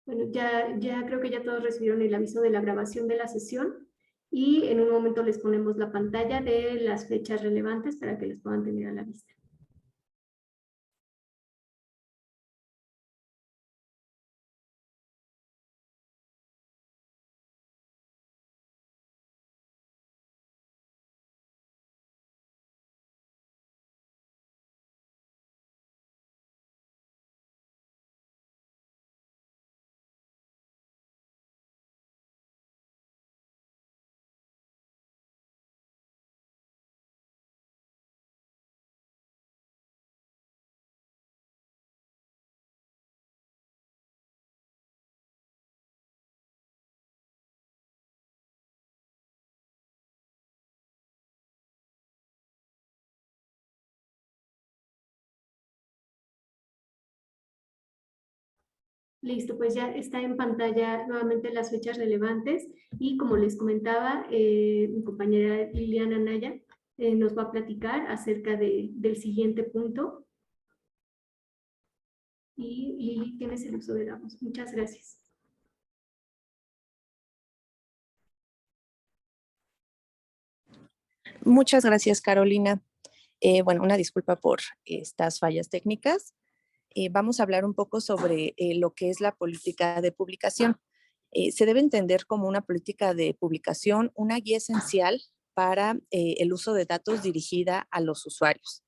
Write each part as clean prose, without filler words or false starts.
Bueno, ya creo que ya todos recibieron el aviso de la grabación de la sesión y en un momento les ponemos la pantalla de las fechas relevantes para que las puedan tener a la vista. Listo, pues ya está en pantalla nuevamente las fechas relevantes y como les comentaba, mi compañera Liliana Naya nos va a platicar acerca del siguiente punto. Y Lili, tienes el uso de la voz. Muchas gracias. Muchas gracias, Carolina. Bueno, una disculpa por estas fallas técnicas. Vamos a hablar un poco sobre lo que es la política de publicación. Se debe entender como una política de publicación, una guía esencial para el uso de datos dirigida a los usuarios.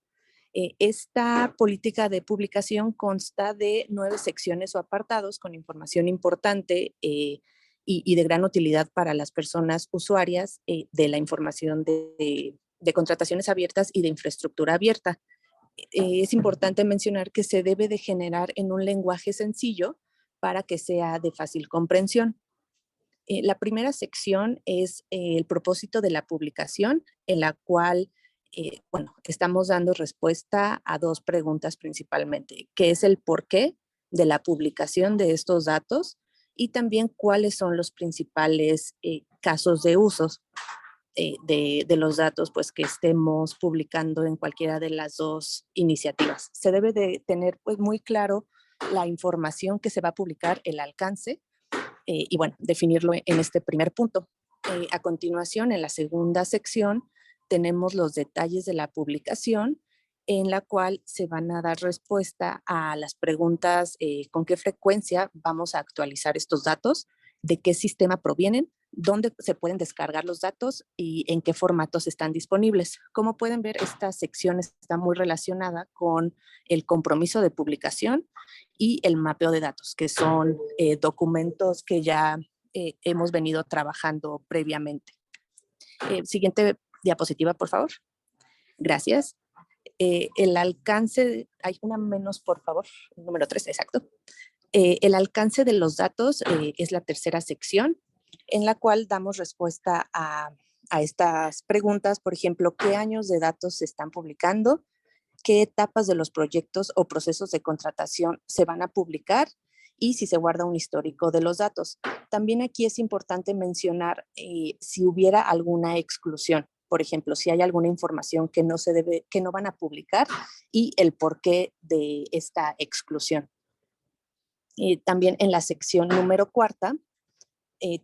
Esta política de publicación consta de 9 secciones o apartados con información importante y de gran utilidad para las personas usuarias de la información de contrataciones abiertas y de infraestructura abierta. Es importante mencionar que se debe de generar en un lenguaje sencillo para que sea de fácil comprensión. La primera sección es el propósito de la publicación, en la cual, bueno, estamos dando respuesta a 2 preguntas principalmente, que es el porqué de la publicación de estos datos y también cuáles son los principales casos de usos de los datos pues, que estemos publicando en cualquiera de las 2 iniciativas. Se debe de tener pues, muy claro la información que se va a publicar, el alcance, y bueno, definirlo en este primer punto. A continuación, en la segunda sección, tenemos los detalles de la publicación, en la cual se van a dar respuesta a las preguntas con qué frecuencia vamos a actualizar estos datos, de qué sistema provienen, dónde se pueden descargar los datos y en qué formatos están disponibles. Como pueden ver, esta sección está muy relacionada con el compromiso de publicación y el mapeo de datos, que son documentos que ya hemos venido trabajando previamente. Siguiente diapositiva, por favor. Gracias. El alcance, hay una menos, por favor, número 3, exacto. El alcance de los datos es la tercera sección, en la cual damos respuesta a estas preguntas, por ejemplo, ¿qué años de datos se están publicando? ¿Qué etapas de los proyectos o procesos de contratación se van a publicar? Y si se guarda un histórico de los datos. También aquí es importante mencionar si hubiera alguna exclusión. Por ejemplo, si hay alguna información que no van a publicar y el porqué de esta exclusión. También en la sección número 4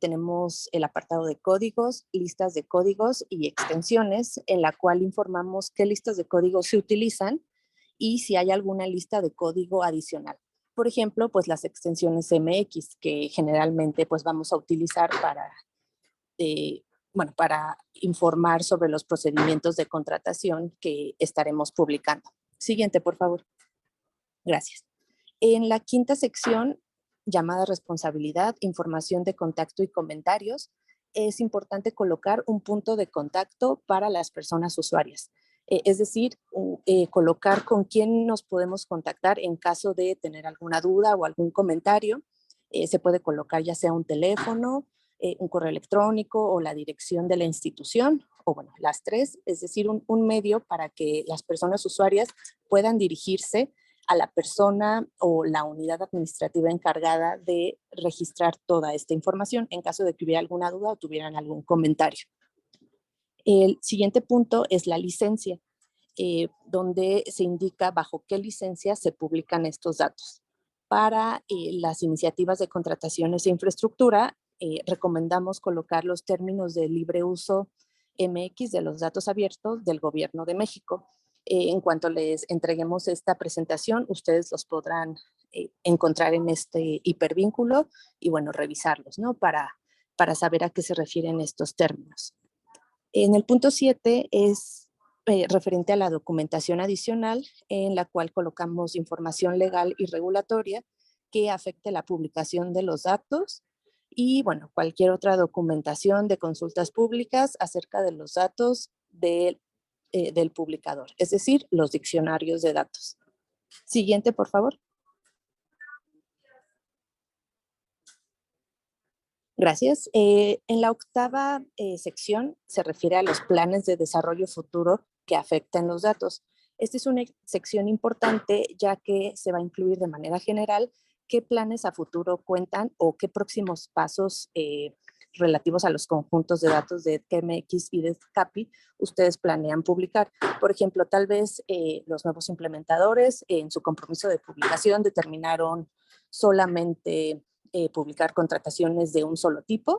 tenemos el apartado de códigos, listas de códigos y extensiones, en la cual informamos qué listas de código se utilizan y si hay alguna lista de código adicional. Por ejemplo, pues las extensiones MX, que generalmente pues vamos a utilizar para informar sobre los procedimientos de contratación que estaremos publicando. Siguiente, por favor. Gracias. En la quinta sección, llamada responsabilidad, información de contacto y comentarios, es importante colocar un punto de contacto para las personas usuarias. Es decir, colocar con quién nos podemos contactar en caso de tener alguna duda o algún comentario. Se puede colocar ya sea un teléfono, un correo electrónico o la dirección de la institución, o bueno, las 3, es decir, un medio para que las personas usuarias puedan dirigirse a la persona o la unidad administrativa encargada de registrar toda esta información en caso de que hubiera alguna duda o tuvieran algún comentario. El siguiente punto es la licencia, donde se indica bajo qué licencia se publican estos datos. Para las iniciativas de contrataciones e infraestructura, recomendamos colocar los términos de libre uso MX de los datos abiertos del Gobierno de México. En cuanto les entreguemos esta presentación, ustedes los podrán encontrar en este hipervínculo y, bueno, revisarlos, ¿no? Para saber a qué se refieren estos términos. En el punto 7 es referente a la documentación adicional, en la cual colocamos información legal y regulatoria que afecte la publicación de los datos y, bueno, cualquier otra documentación de consultas públicas acerca de los datos del publicador, es decir, los diccionarios de datos. Siguiente, por favor. Gracias. En la octava sección se refiere a los planes de desarrollo futuro que afectan los datos. Esta es una sección importante ya que se va a incluir de manera general qué planes a futuro cuentan o qué próximos pasos relativos a los conjuntos de datos de EDCAMX y de CAPI ustedes planean publicar. Por ejemplo, tal vez los nuevos implementadores en su compromiso de publicación determinaron solamente publicar contrataciones de un solo tipo,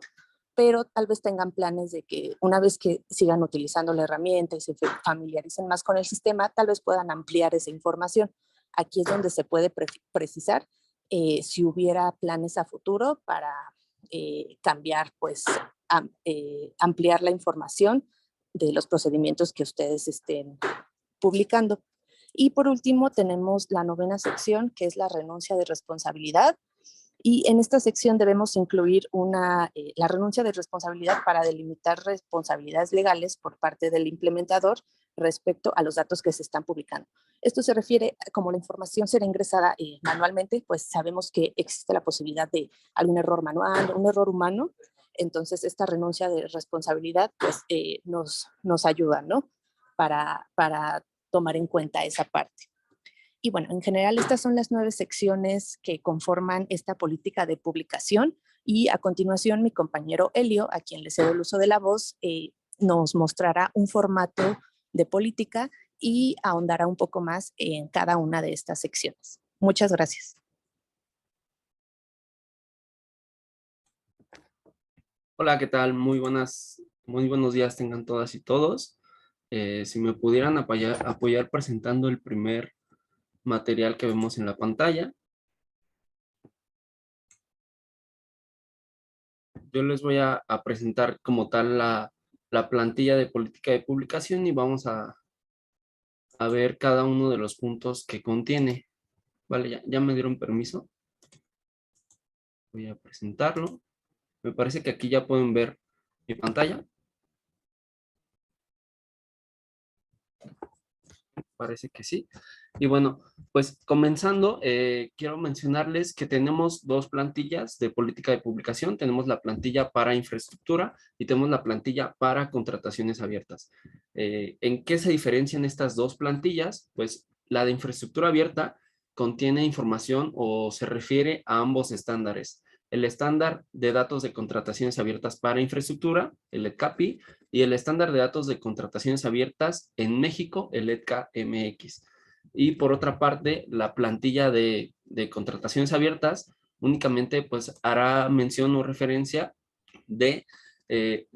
pero tal vez tengan planes de que una vez que sigan utilizando la herramienta y se familiaricen más con el sistema, tal vez puedan ampliar esa información. Aquí es donde se puede precisar si hubiera planes a futuro para cambiar, pues, ampliar la información de los procedimientos que ustedes estén publicando. Y por último, tenemos la novena sección, que es la renuncia de responsabilidad. Y en esta sección debemos incluir la renuncia de responsabilidad para delimitar responsabilidades legales por parte del implementador respecto a los datos que se están publicando. Esto se refiere, como la información será ingresada manualmente, pues sabemos que existe la posibilidad de algún error manual, un error humano. Entonces, esta renuncia de responsabilidad pues, nos ayuda, ¿no? Para tomar en cuenta esa parte. Y bueno, en general estas son las 9 secciones que conforman esta política de publicación y a continuación mi compañero Elio, a quien le cedo el uso de la voz, nos mostrará un formato de política y ahondará un poco más en cada una de estas secciones. Muchas gracias. Hola, ¿qué tal? Muy buenos días tengan todas y todos. Si me pudieran apoyar presentando el primer material que vemos en la pantalla. Yo les voy a presentar como tal la plantilla de política de publicación y vamos a ver cada uno de los puntos que contiene. Vale, ya me dieron permiso. Voy a presentarlo. Me parece que aquí ya pueden ver mi pantalla. Parece que sí. Y bueno, pues comenzando, quiero mencionarles que tenemos 2 plantillas de política de publicación. Tenemos la plantilla para infraestructura y tenemos la plantilla para contrataciones abiertas. ¿En qué se diferencian estas 2 plantillas? Pues la de infraestructura abierta contiene información o se refiere a ambos estándares. El estándar de datos de contrataciones abiertas para infraestructura, el EDCAPI, y el estándar de datos de contrataciones abiertas en México, el EDCA-MX. Y por otra parte, la plantilla de contrataciones abiertas únicamente pues hará mención o referencia del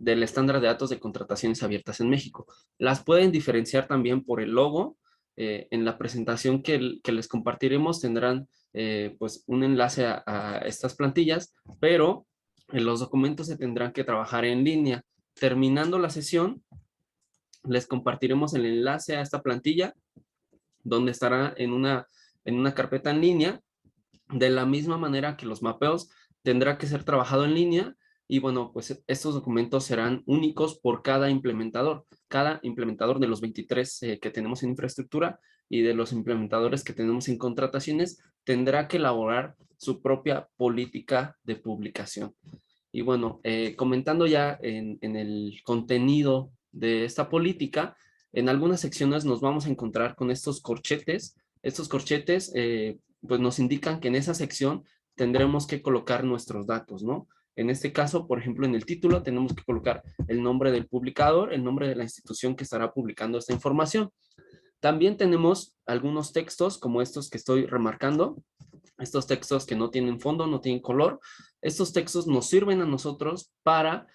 estándar de datos de contrataciones abiertas en México. Las pueden diferenciar también por el logo. En la presentación que les compartiremos tendrán pues un enlace a estas plantillas, pero en los documentos se tendrán que trabajar en línea. Terminando la sesión, les compartiremos el enlace a esta plantilla, donde estará en una carpeta en línea. De la misma manera que los mapeos tendrá que ser trabajado en línea y bueno, pues estos documentos serán únicos por cada implementador de los 23 que tenemos en infraestructura y de los implementadores que tenemos en contrataciones tendrá que elaborar su propia política de publicación. Y bueno, comentando ya en el contenido de esta política, en algunas secciones nos vamos a encontrar con estos corchetes. Estos corchetes pues nos indican que en esa sección tendremos que colocar nuestros datos, ¿no? En este caso, por ejemplo, en el título tenemos que colocar el nombre del publicador, el nombre de la institución que estará publicando esta información. También tenemos algunos textos como estos que estoy remarcando, estos textos que no tienen fondo, no tienen color. Estos textos nos sirven a nosotros para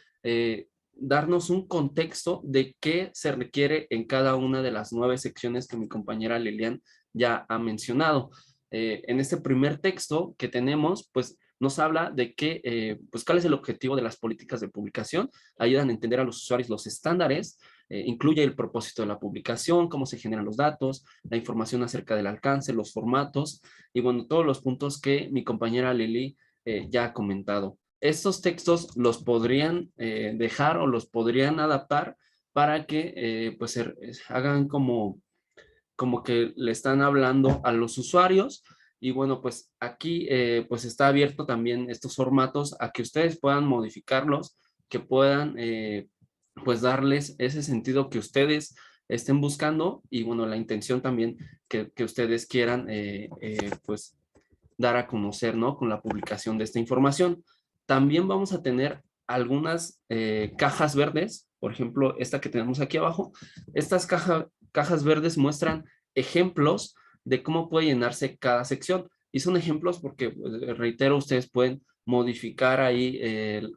darnos un contexto de qué se requiere en cada una de las 9 secciones que mi compañera Lilian ya ha mencionado. En este primer texto que tenemos, pues nos habla de que, pues cuál es el objetivo de las políticas de publicación, ayudan a entender a los usuarios los estándares, incluye el propósito de la publicación, cómo se generan los datos, la información acerca del alcance, los formatos, y bueno, todos los puntos que mi compañera Lili ya ha comentado. Estos textos los podrían dejar o los podrían adaptar para que pues hagan como que le están hablando a los usuarios. Y bueno, pues aquí pues está abierto también estos formatos a que ustedes puedan modificarlos, que puedan pues darles ese sentido que ustedes estén buscando, y bueno, la intención también que ustedes quieran pues dar a conocer, ¿no? Con la publicación de esta información. También vamos a tener algunas cajas verdes, por ejemplo, esta que tenemos aquí abajo. Estas cajas verdes muestran ejemplos de cómo puede llenarse cada sección. Y son ejemplos porque, pues, reitero, ustedes pueden modificar ahí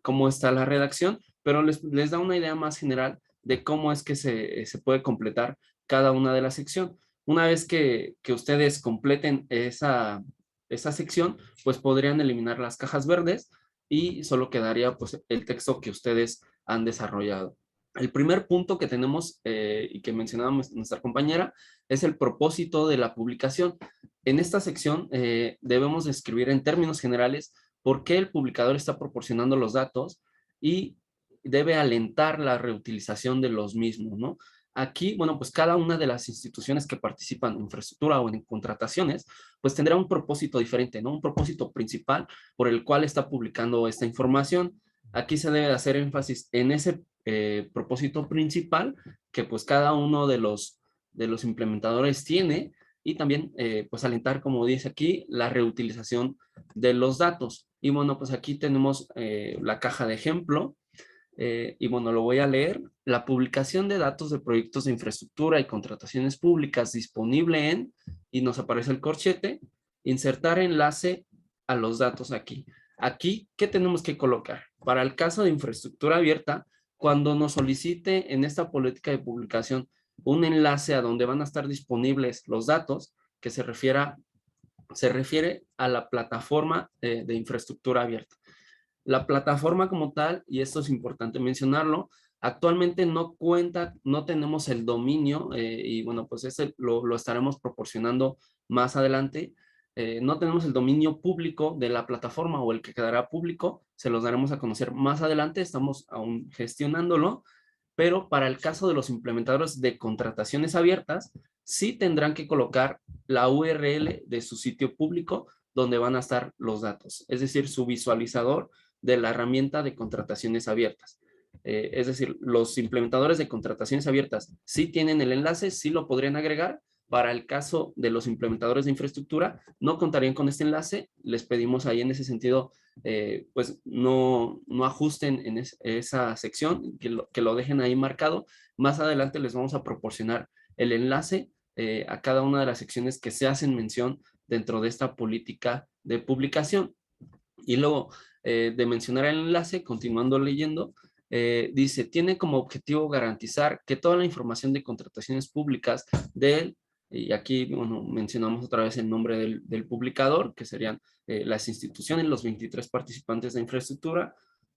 cómo está la redacción, pero les da una idea más general de cómo es que se puede completar cada una de las secciones. Una vez que ustedes completen esa sección, pues podrían eliminar las cajas verdes y solo quedaría pues el texto que ustedes han desarrollado. El primer punto que tenemos y que mencionábamos nuestra compañera es el propósito de la publicación. En esta sección debemos describir en términos generales por qué el publicador está proporcionando los datos y debe alentar la reutilización de los mismos, ¿no? Aquí, bueno, pues cada una de las instituciones que participan en infraestructura o en contrataciones, pues tendrá un propósito diferente, ¿no? Un propósito principal por el cual está publicando esta información. Aquí se debe hacer énfasis en ese propósito principal que pues cada uno de los implementadores tiene, y también pues alentar, como dice aquí, la reutilización de los datos. Y bueno, pues aquí tenemos la caja de ejemplo. Y bueno, lo voy a leer. La publicación de datos de proyectos de infraestructura y contrataciones públicas disponible en, y nos aparece el corchete, insertar enlace a los datos aquí. Aquí, ¿qué tenemos que colocar? Para el caso de infraestructura abierta, cuando nos solicite en esta política de publicación un enlace a donde van a estar disponibles los datos, que se refiere a la plataforma de infraestructura abierta. La plataforma como tal, y esto es importante mencionarlo, actualmente no cuenta, no tenemos el dominio, y bueno, pues ese lo estaremos proporcionando más adelante. No tenemos el dominio público de la plataforma, o el que quedará público, se los daremos a conocer más adelante, estamos aún gestionándolo, pero para el caso de los implementadores de contrataciones abiertas, sí tendrán que colocar la URL de su sitio público donde van a estar los datos, es decir, su visualizador de la herramienta de contrataciones abiertas. Es decir, los implementadores de contrataciones abiertas sí tienen el enlace, sí lo podrían agregar. Para el caso de los implementadores de infraestructura, no contarían con este enlace. Les pedimos ahí en ese sentido, pues no ajusten en esa sección, que lo dejen ahí marcado. Más adelante les vamos a proporcionar el enlace a cada una de las secciones que se hacen mención dentro de esta política de publicación. Y luego de mencionar el enlace, continuando leyendo, dice, tiene como objetivo garantizar que toda la información de contrataciones públicas del, y aquí bueno, mencionamos otra vez el nombre del publicador, que serían las instituciones, los 23 participantes de infraestructura,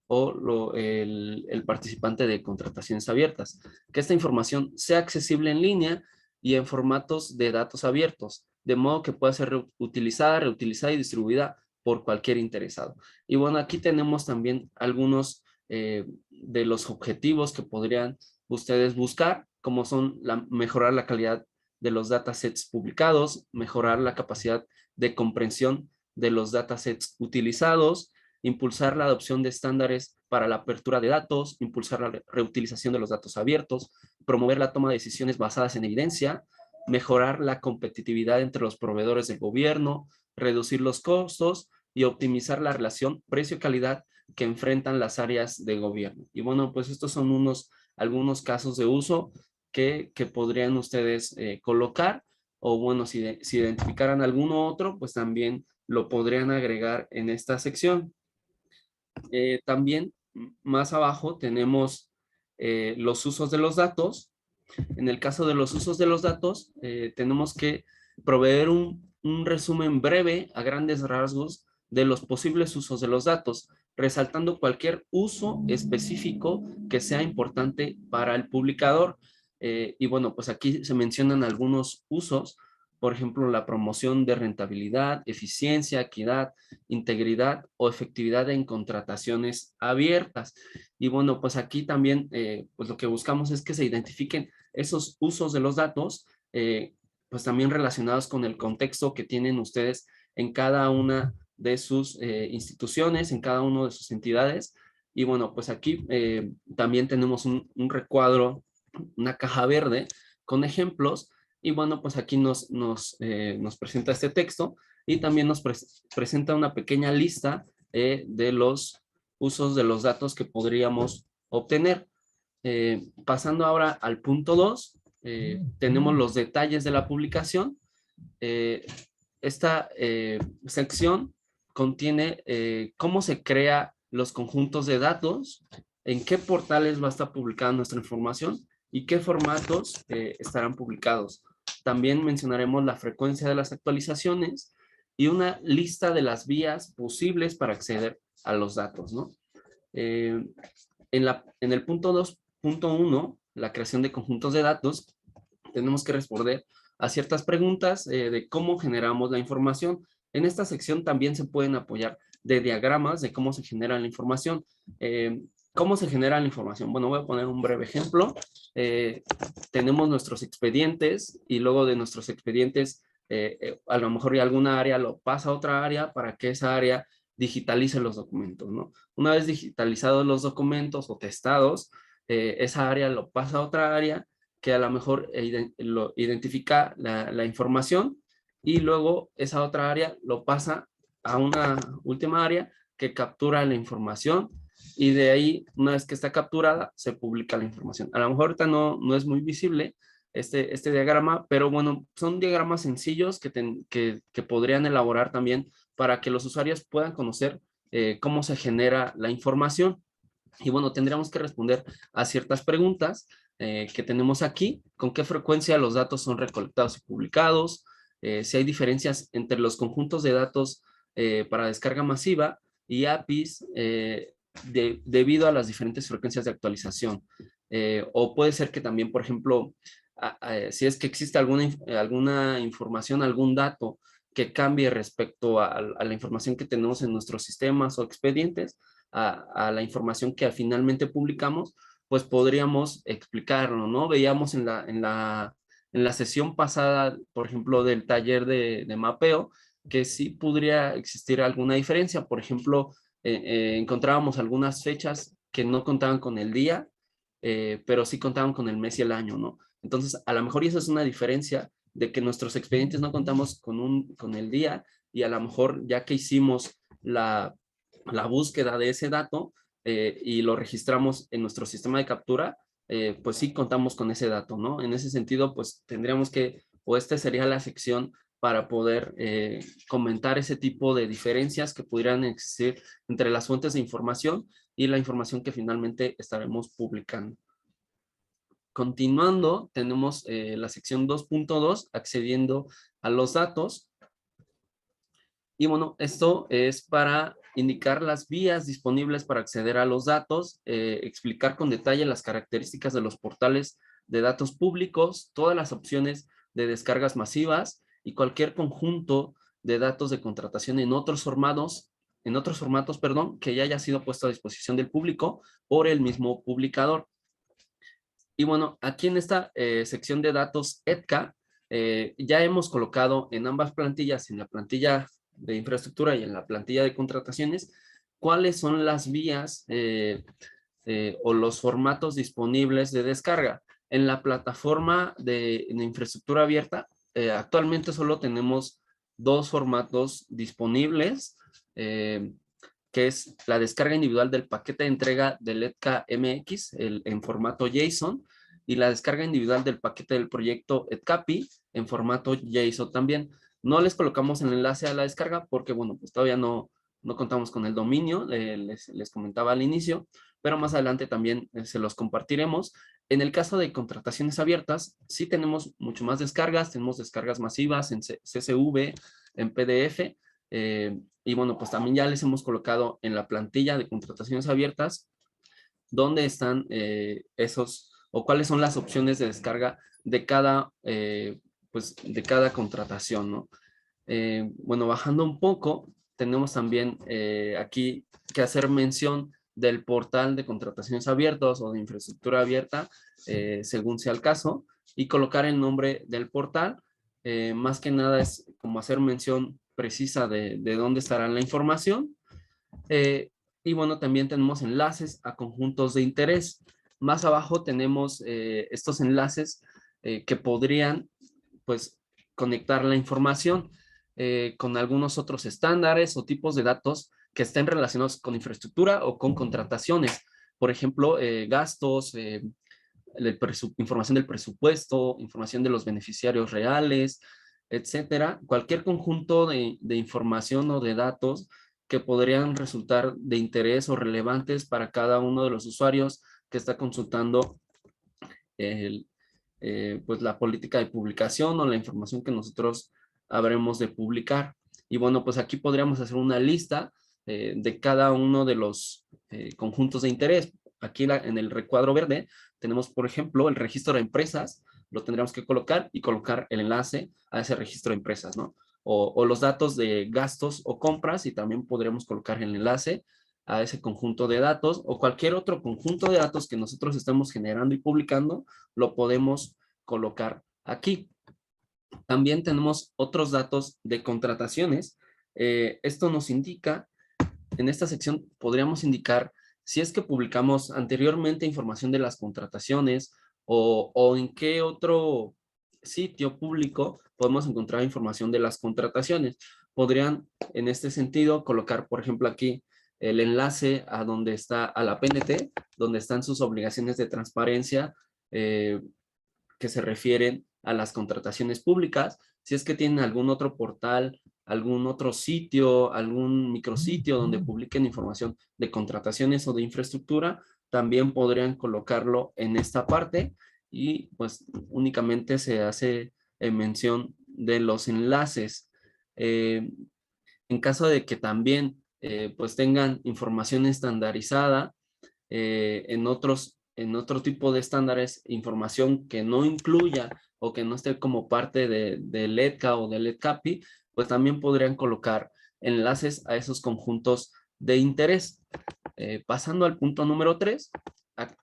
o el participante de contrataciones abiertas, que esta información sea accesible en línea y en formatos de datos abiertos, de modo que pueda ser utilizada, reutilizada y distribuida por cualquier interesado. Y bueno, aquí tenemos también algunos de los objetivos que podrían ustedes buscar, como son mejorar la calidad de los datasets publicados, mejorar la capacidad de comprensión de los datasets utilizados, impulsar la adopción de estándares para la apertura de datos, impulsar la reutilización de los datos abiertos, promover la toma de decisiones basadas en evidencia, mejorar la competitividad entre los proveedores del gobierno, reducir los costos y optimizar la relación precio-calidad que enfrentan las áreas de gobierno. Y bueno, pues estos son algunos casos de uso que podrían ustedes colocar, o bueno, si identificaran alguno otro, pues también lo podrían agregar en esta sección. También más abajo tenemos los usos de los datos. En el caso de los usos de los datos, tenemos que proveer un resumen breve a grandes rasgos de los posibles usos de los datos, resaltando cualquier uso específico que sea importante para el publicador. Y bueno, pues aquí se mencionan algunos usos, por ejemplo, la promoción de rentabilidad, eficiencia, equidad, integridad o efectividad en contrataciones abiertas. Y bueno, pues aquí también pues lo que buscamos es que se identifiquen esos usos de los datos, pues también relacionados con el contexto que tienen ustedes en cada una de sus instituciones, en cada una de sus entidades. Y bueno, pues aquí también tenemos un recuadro, una caja verde con ejemplos. Y bueno, pues aquí nos presenta este texto y también nos presenta una pequeña lista de los usos de los datos que podríamos obtener. Pasando ahora al punto 2, tenemos los detalles de la publicación. Esta sección contiene cómo se crea los conjuntos de datos, en qué portales va a estar publicada nuestra información y qué formatos estarán publicados. También mencionaremos la frecuencia de las actualizaciones y una lista de las vías posibles para acceder a los datos, ¿no? En el punto 2.1, la creación de conjuntos de datos, tenemos que responder a ciertas preguntas de cómo generamos la información. En esta sección también se pueden apoyar de diagramas de cómo se genera la información. ¿Cómo se genera la información? Bueno, voy a poner un breve ejemplo. Tenemos nuestros expedientes y luego de nuestros expedientes a lo mejor alguna área lo pasa a otra área para que esa área digitalice los documentos, ¿no? Una vez digitalizados los documentos o testados, esa área lo pasa a otra área que a lo mejor lo identifica la información y luego esa otra área lo pasa a una última área que captura la información y de ahí, una vez que está capturada, se publica la información. A lo mejor ahorita no es muy visible este diagrama, pero bueno, son diagramas sencillos que podrían elaborar también para que los usuarios puedan conocer cómo se genera la información. Y bueno, tendríamos que responder a ciertas preguntas que tenemos aquí, con qué frecuencia los datos son recolectados y publicados, si hay diferencias entre los conjuntos de datos para descarga masiva y APIs debido a las diferentes frecuencias de actualización. O puede ser que también, por ejemplo, si es que existe alguna información, algún dato que cambie respecto a la información que tenemos en nuestros sistemas o expedientes, a la información que finalmente publicamos, pues podríamos explicarlo, ¿no? Veíamos en la sesión pasada, por ejemplo, del taller de mapeo, que sí podría existir alguna diferencia. Por ejemplo, encontrábamos algunas fechas que no contaban con el día, pero sí contaban con el mes y el año, ¿no? Entonces, a lo mejor esa es una diferencia de que nuestros expedientes no contamos con el día y a lo mejor ya que hicimos la búsqueda de ese dato y lo registramos en nuestro sistema de captura, pues sí contamos con ese dato, ¿no? En ese sentido, pues tendríamos que, o esta sería la sección para poder comentar ese tipo de diferencias que pudieran existir entre las fuentes de información y la información que finalmente estaremos publicando. Continuando, tenemos la sección 2.2, accediendo a los datos. Y bueno, esto es para indicar las vías disponibles para acceder a los datos, explicar con detalle las características de los portales de datos públicos, todas las opciones de descargas masivas y cualquier conjunto de datos de contratación en otros formatos, perdón, que ya haya sido puesto a disposición del público por el mismo publicador. Y bueno, aquí en esta sección de datos EDCA, ya hemos colocado en ambas plantillas, en la plantilla de infraestructura y en la plantilla de contrataciones, cuáles son las vías o los formatos disponibles de descarga. En la plataforma de infraestructura abierta, actualmente solo tenemos dos formatos disponibles, que es la descarga individual del paquete de entrega del EDCA MX en formato JSON y la descarga individual del paquete del proyecto EDCAPI en formato JSON también. No les colocamos el enlace a la descarga porque, bueno, pues todavía no contamos con el dominio, les comentaba al inicio, pero más adelante también se los compartiremos. En el caso de contrataciones abiertas, sí tenemos mucho más descargas, tenemos descargas masivas en CSV, en PDF, y bueno, pues también ya les hemos colocado en la plantilla de contrataciones abiertas dónde están esos, o cuáles son las opciones de descarga de cada, pues, de cada contratación, ¿no? Bueno, bajando un poco, tenemos también aquí que hacer mención del portal de contrataciones abiertos o de infraestructura abierta, según sea el caso, y colocar el nombre del portal. Más que nada es como hacer mención precisa de dónde estará la información. Y bueno, también tenemos enlaces a conjuntos de interés. Más abajo tenemos estos enlaces que podrían, pues, conectar la información con algunos otros estándares o tipos de datos que estén relacionados con infraestructura o con contrataciones. Por ejemplo, gastos, información del presupuesto, información de los beneficiarios reales, etcétera. Cualquier conjunto de información o de datos que podrían resultar de interés o relevantes para cada uno de los usuarios que está consultando pues la política de publicación o la información que nosotros habremos de publicar. Y bueno, pues aquí podríamos hacer una lista de cada uno de los conjuntos de interés. Aquí en el recuadro verde tenemos, por ejemplo, el registro de empresas, lo tendríamos que colocar y colocar el enlace a ese registro de empresas, ¿no? O los datos de gastos o compras y también podríamos colocar el enlace a ese conjunto de datos o cualquier otro conjunto de datos que nosotros estemos generando y publicando, lo podemos colocar aquí. También tenemos otros datos de contrataciones. Esto nos indica, en esta sección podríamos indicar si es que publicamos anteriormente información de las contrataciones o en qué otro sitio público podemos encontrar información de las contrataciones. Podrían, en este sentido, colocar, por ejemplo, aquí el enlace a donde está, a la PNT, donde están sus obligaciones de transparencia que se refieren a las contrataciones públicas. Si es que tienen algún otro portal, algún otro sitio, algún micrositio donde publiquen información de contrataciones o de infraestructura, también podrían colocarlo en esta parte y pues únicamente se hace mención de los enlaces. En caso de que también pues tengan información estandarizada en otro tipo de estándares, información que no incluya o que no esté como parte del EDCA o del EDCAPI, pues también podrían colocar enlaces a esos conjuntos de interés. Pasando al punto número 3,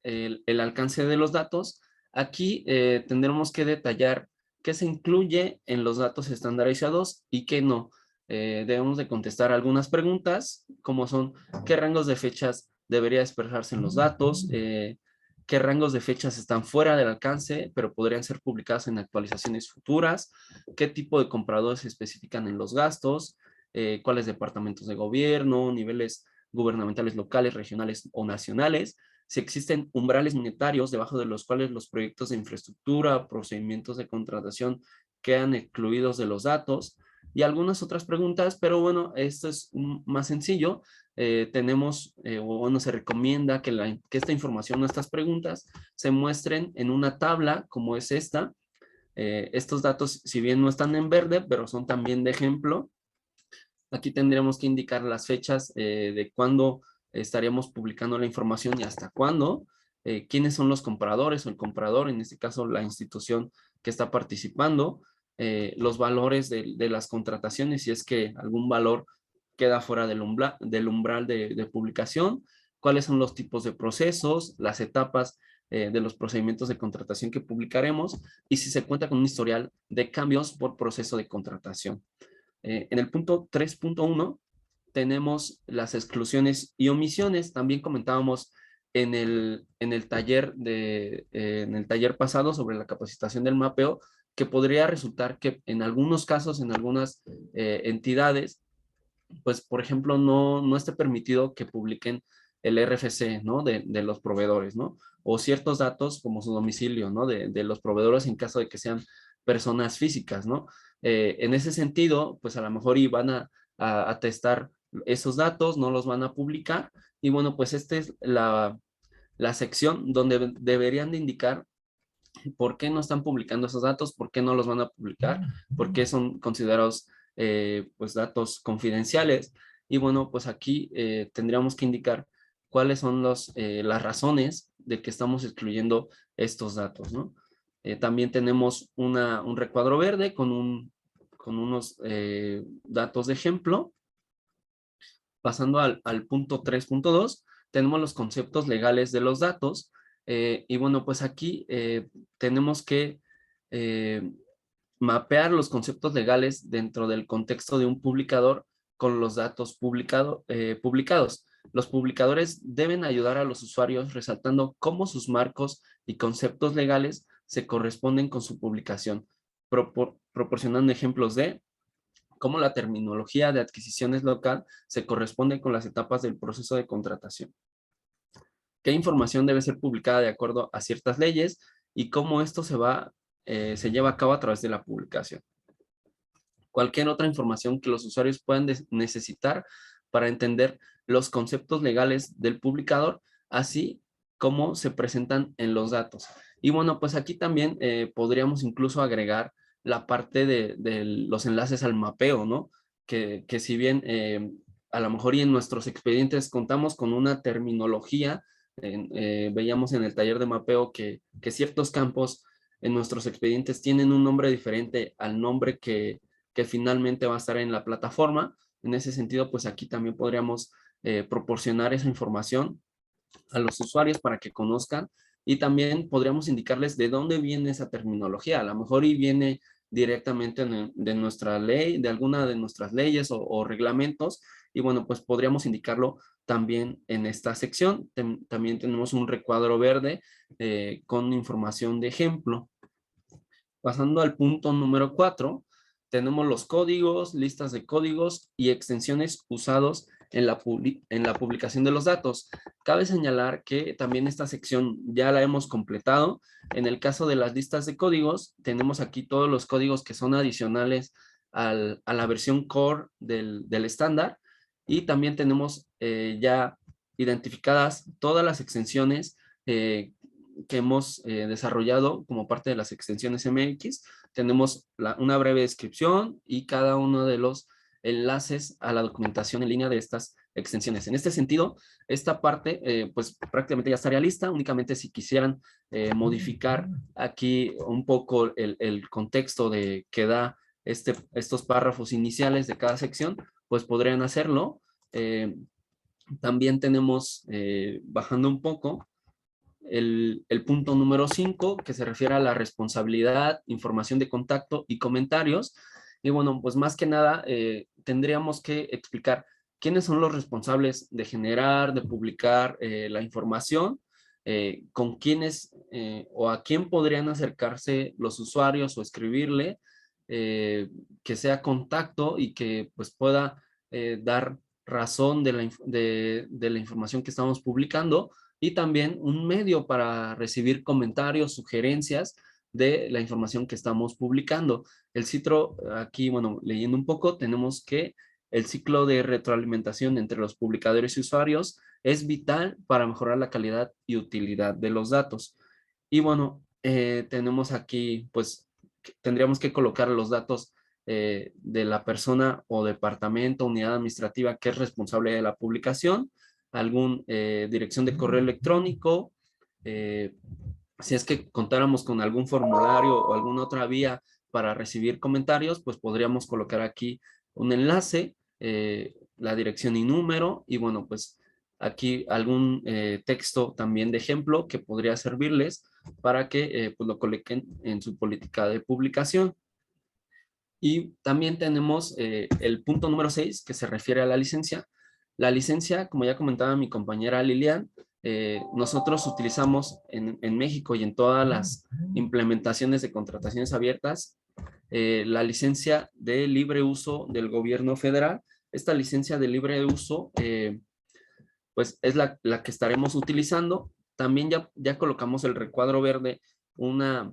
el alcance de los datos. Aquí tendremos que detallar qué se incluye en los datos estandarizados y qué no. Debemos de contestar algunas preguntas, como son qué rangos de fechas debería expresarse en los datos, qué rangos de fechas están fuera del alcance, pero podrían ser publicadas en actualizaciones futuras, qué tipo de compradores se especifican en los gastos, cuáles departamentos de gobierno, niveles gubernamentales locales, regionales o nacionales, si existen umbrales monetarios debajo de los cuales los proyectos de infraestructura, procedimientos de contratación quedan excluidos de los datos y algunas otras preguntas, pero bueno, esto es más sencillo. Tenemos, o bueno, se recomienda que esta información o estas preguntas se muestren en una tabla como es esta. Estos datos, si bien no están en verde, pero son también de ejemplo. Aquí tendremos que indicar las fechas de cuándo estaríamos publicando la información y hasta cuándo, quiénes son los compradores o el comprador, en este caso la institución que está participando, los valores de las contrataciones, si es que algún valor queda fuera del umbral de publicación, cuáles son los tipos de procesos, las etapas de los procedimientos de contratación que publicaremos y si se cuenta con un historial de cambios por proceso de contratación. En el punto 3.1 tenemos las exclusiones y omisiones. También comentábamos en el taller en el taller pasado sobre la capacitación del mapeo que podría resultar que en algunos casos, en algunas entidades, pues por ejemplo no esté permitido que publiquen el RFC, ¿no? De los proveedores, ¿no? O ciertos datos como su domicilio, ¿no? De los proveedores en caso de que sean personas físicas, ¿no? En ese sentido, pues a lo mejor van a testar esos datos, no los van a publicar. Y bueno, pues esta es la sección donde deberían de indicar por qué no están publicando esos datos, por qué no los van a publicar, por qué son considerados pues datos confidenciales. Y bueno, pues aquí tendríamos que indicar cuáles son las razones de que estamos excluyendo estos datos, ¿no? También tenemos un recuadro verde con unos datos de ejemplo. Pasando al punto 3.2, tenemos los conceptos legales de los datos. Y bueno, pues aquí tenemos que mapear los conceptos legales dentro del contexto de un publicador con los datos publicados. Los publicadores deben ayudar a los usuarios resaltando cómo sus marcos y conceptos legales se corresponden con su publicación, proporcionando ejemplos de cómo la terminología de adquisiciones local se corresponde con las etapas del proceso de contratación. Qué información debe ser publicada de acuerdo a ciertas leyes y cómo esto se lleva a cabo a través de la publicación. Cualquier otra información que los usuarios puedan necesitar para entender los conceptos legales del publicador, así como se presentan en los datos. Y bueno, pues aquí también podríamos incluso agregar la parte de los enlaces al mapeo, ¿no? Que si bien a lo mejor y en nuestros expedientes contamos con una terminología, veíamos en el taller de mapeo que ciertos campos en nuestros expedientes tienen un nombre diferente al nombre que finalmente va a estar en la plataforma. En ese sentido, pues aquí también podríamos proporcionar esa información a los usuarios para que conozcan, y también podríamos indicarles de dónde viene esa terminología. A lo mejor y viene directamente de nuestra ley, de alguna de nuestras leyes o reglamentos, y bueno, pues podríamos indicarlo también en esta sección. También tenemos un recuadro verde con información de ejemplo. Pasando al punto número 4, tenemos los códigos, listas de códigos y extensiones usados en la publicación de los datos. Cabe señalar que también esta sección ya la hemos completado. En el caso de las listas de códigos, tenemos aquí todos los códigos que son adicionales a la versión core del estándar, y también tenemos ya identificadas todas las extensiones que hemos desarrollado como parte de las extensiones MX. Tenemos una breve descripción y cada uno de los enlaces a la documentación en línea de estas extensiones. En este sentido, esta parte pues prácticamente ya estaría lista. Únicamente si quisieran modificar aquí un poco el contexto que da estos párrafos iniciales de cada sección, pues podrían hacerlo. También tenemos, bajando un poco, el punto número 5, que se refiere a la responsabilidad, información de contacto y comentarios. Y bueno, pues más que nada tendríamos que explicar quiénes son los responsables de generar, de publicar la información, con quiénes o a quién podrían acercarse los usuarios o escribirle, que sea contacto y que pues pueda dar razón de la información que estamos publicando, y también un medio para recibir comentarios, sugerencias de la información que estamos publicando. El ciclo, aquí, bueno, leyendo un poco, tenemos que el ciclo de retroalimentación entre los publicadores y usuarios es vital para mejorar la calidad y utilidad de los datos. Y bueno, tenemos aquí, pues, tendríamos que colocar los datos de la persona o departamento, unidad administrativa que es responsable de la publicación, alguna dirección de correo electrónico, si es que contáramos con algún formulario o alguna otra vía para recibir comentarios, pues podríamos colocar aquí un enlace, la dirección y número, y bueno, pues aquí algún texto también de ejemplo que podría servirles para que pues lo coloquen en su política de publicación. Y también tenemos el punto número 6, que se refiere a la licencia. La licencia, como ya comentaba mi compañera Lilian, nosotros utilizamos en México y en todas las implementaciones de contrataciones abiertas la licencia de libre uso del gobierno federal. Esta licencia de libre uso pues es la que estaremos utilizando. También ya colocamos el recuadro verde, una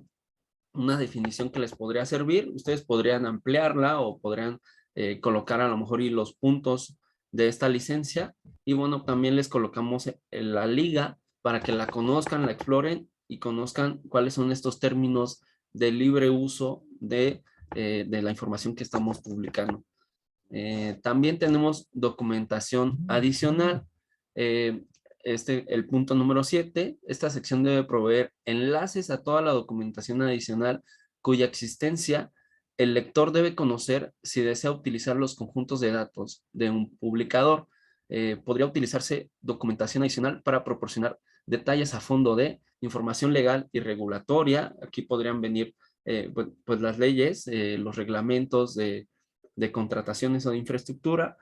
una definición que les podría servir. Ustedes podrían ampliarla o podrían colocar a lo mejor y los puntos de esta licencia. Y bueno, también les colocamos en la liga para que la conozcan, la exploren y conozcan cuáles son estos términos de libre uso de la información que estamos publicando. También tenemos documentación adicional. Eh, el punto número 7, esta sección debe proveer enlaces a toda la documentación adicional cuya existencia el lector debe conocer si desea utilizar los conjuntos de datos de un publicador. Podría utilizarse documentación adicional para proporcionar detalles a fondo de información legal y regulatoria. Aquí podrían venir pues las leyes, los reglamentos de contrataciones o de infraestructura,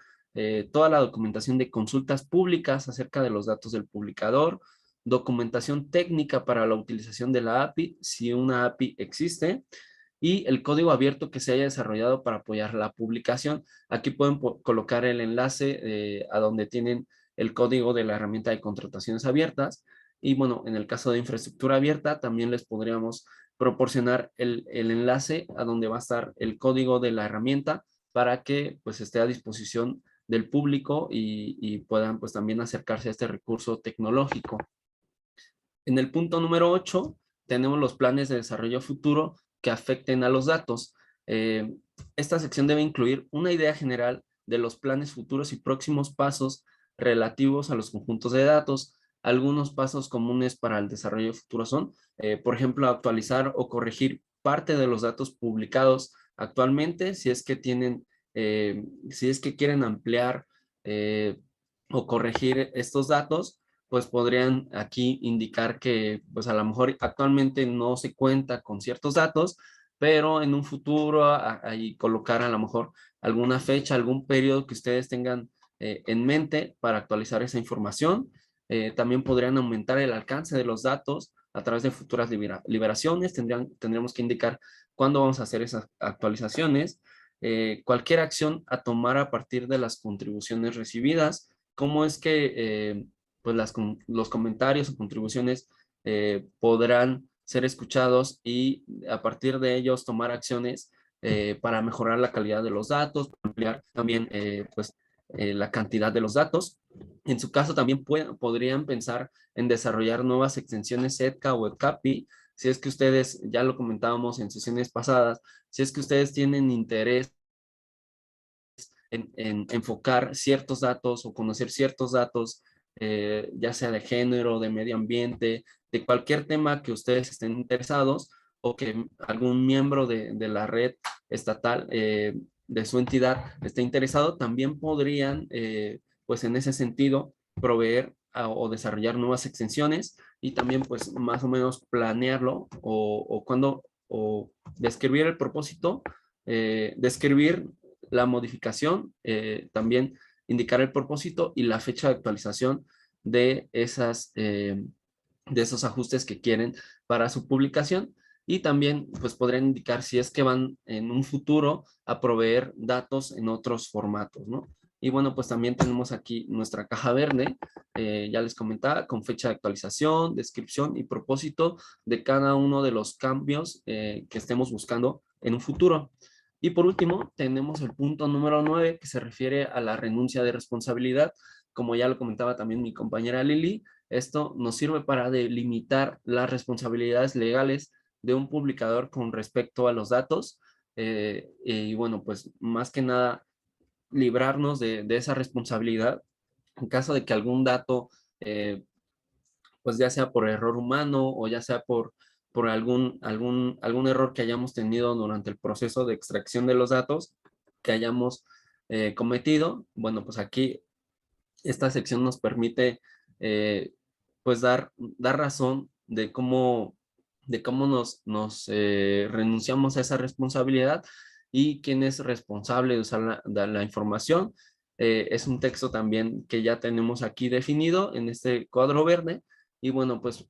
toda la documentación de consultas públicas acerca de los datos del publicador, documentación técnica para la utilización de la API, si una API existe, y el código abierto que se haya desarrollado para apoyar la publicación. Aquí pueden colocar el enlace a donde tienen el código de la herramienta de contrataciones abiertas. Y bueno, en el caso de infraestructura abierta, también les podríamos proporcionar el enlace a donde va a estar el código de la herramienta para que pues esté a disposición del público y puedan pues también acercarse a este recurso tecnológico. En el punto número 8 tenemos los planes de desarrollo futuro que afecten a los datos. Esta sección debe incluir una idea general de los planes futuros y próximos pasos relativos a los conjuntos de datos. Algunos pasos comunes para el desarrollo futuro son, por ejemplo, actualizar o corregir parte de los datos publicados actualmente, si es que tienen, si es que quieren ampliar o corregir estos datos, pues podrían aquí indicar que pues a lo mejor actualmente no se cuenta con ciertos datos, pero en un futuro ahí colocar a lo mejor alguna fecha, algún periodo que ustedes tengan en mente para actualizar esa información. También podrían aumentar el alcance de los datos a través de futuras liberaciones. Tendríamos que indicar cuándo vamos a hacer esas actualizaciones. Cualquier acción a tomar a partir de las contribuciones recibidas. ¿Cómo es que pues los comentarios o contribuciones podrán ser escuchados y a partir de ellos tomar acciones para mejorar la calidad de los datos, ampliar también pues la cantidad de los datos? En su caso también podrían pensar en desarrollar nuevas extensiones EDCA o EDCAPI, si es que ustedes, ya lo comentábamos en sesiones pasadas, si es que ustedes tienen interés en enfocar ciertos datos o conocer ciertos datos, ya sea de género, de medio ambiente, de cualquier tema que ustedes estén interesados o que algún miembro de la red estatal de su entidad esté interesado, también podrían, pues en ese sentido, proveer o desarrollar nuevas extensiones y también pues más o menos planearlo o cuando o describir el propósito, describir la modificación, también indicar el propósito y la fecha de actualización de de esos ajustes que quieren para su publicación. Y también pues podrían indicar si es que van en un futuro a proveer datos en otros formatos, ¿no? Y bueno, pues también tenemos aquí nuestra caja verde, ya les comentaba, con fecha de actualización, descripción y propósito de cada uno de los cambios que estemos buscando en un futuro. Y por último, tenemos el punto número 9 que se refiere a la renuncia de responsabilidad. Como ya lo comentaba también mi compañera Lili, esto nos sirve para delimitar las responsabilidades legales de un publicador con respecto a los datos. Y bueno, pues más que nada, librarnos de esa responsabilidad en caso de que algún dato pues ya sea por error humano o ya sea por algún error que hayamos tenido durante el proceso de extracción de los datos que hayamos cometido. Bueno, pues aquí esta sección nos permite pues dar razón de cómo nos renunciamos a esa responsabilidad y quién es responsable de usar la información. Es un texto también que ya tenemos aquí definido en este cuadro verde. Y bueno, pues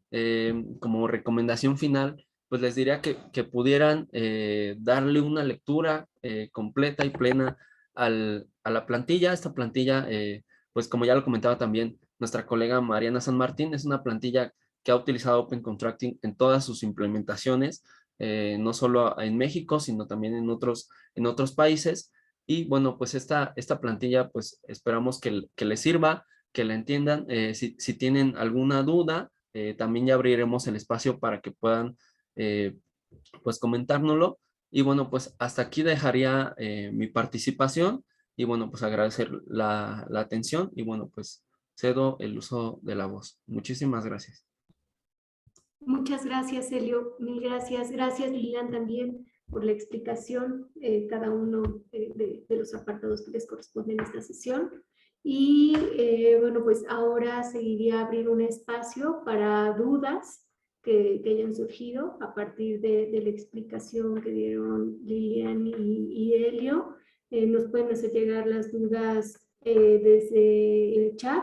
como recomendación final, pues les diría que pudieran darle una lectura completa y plena a la plantilla. Esta plantilla, pues como ya lo comentaba también nuestra colega Mariana San Martín, es una plantilla que ha utilizado Open Contracting en todas sus implementaciones. no solo en México, sino también en otros países. Y bueno, pues esta plantilla, pues esperamos que les sirva, que la entiendan. Si tienen alguna duda, también ya abriremos el espacio para que puedan pues comentárnoslo. Y bueno, pues hasta aquí dejaría mi participación y bueno, pues agradecer la atención y bueno, pues cedo el uso de la voz. Muchísimas gracias. Muchas gracias, Elio. Mil gracias. Gracias, Lilian, también por la explicación, cada uno de los apartados que les corresponden en esta sesión. Y bueno, pues ahora seguiría abrir un espacio para dudas que hayan surgido a partir de la explicación que dieron Lilian y Elio. Nos pueden hacer llegar las dudas desde el chat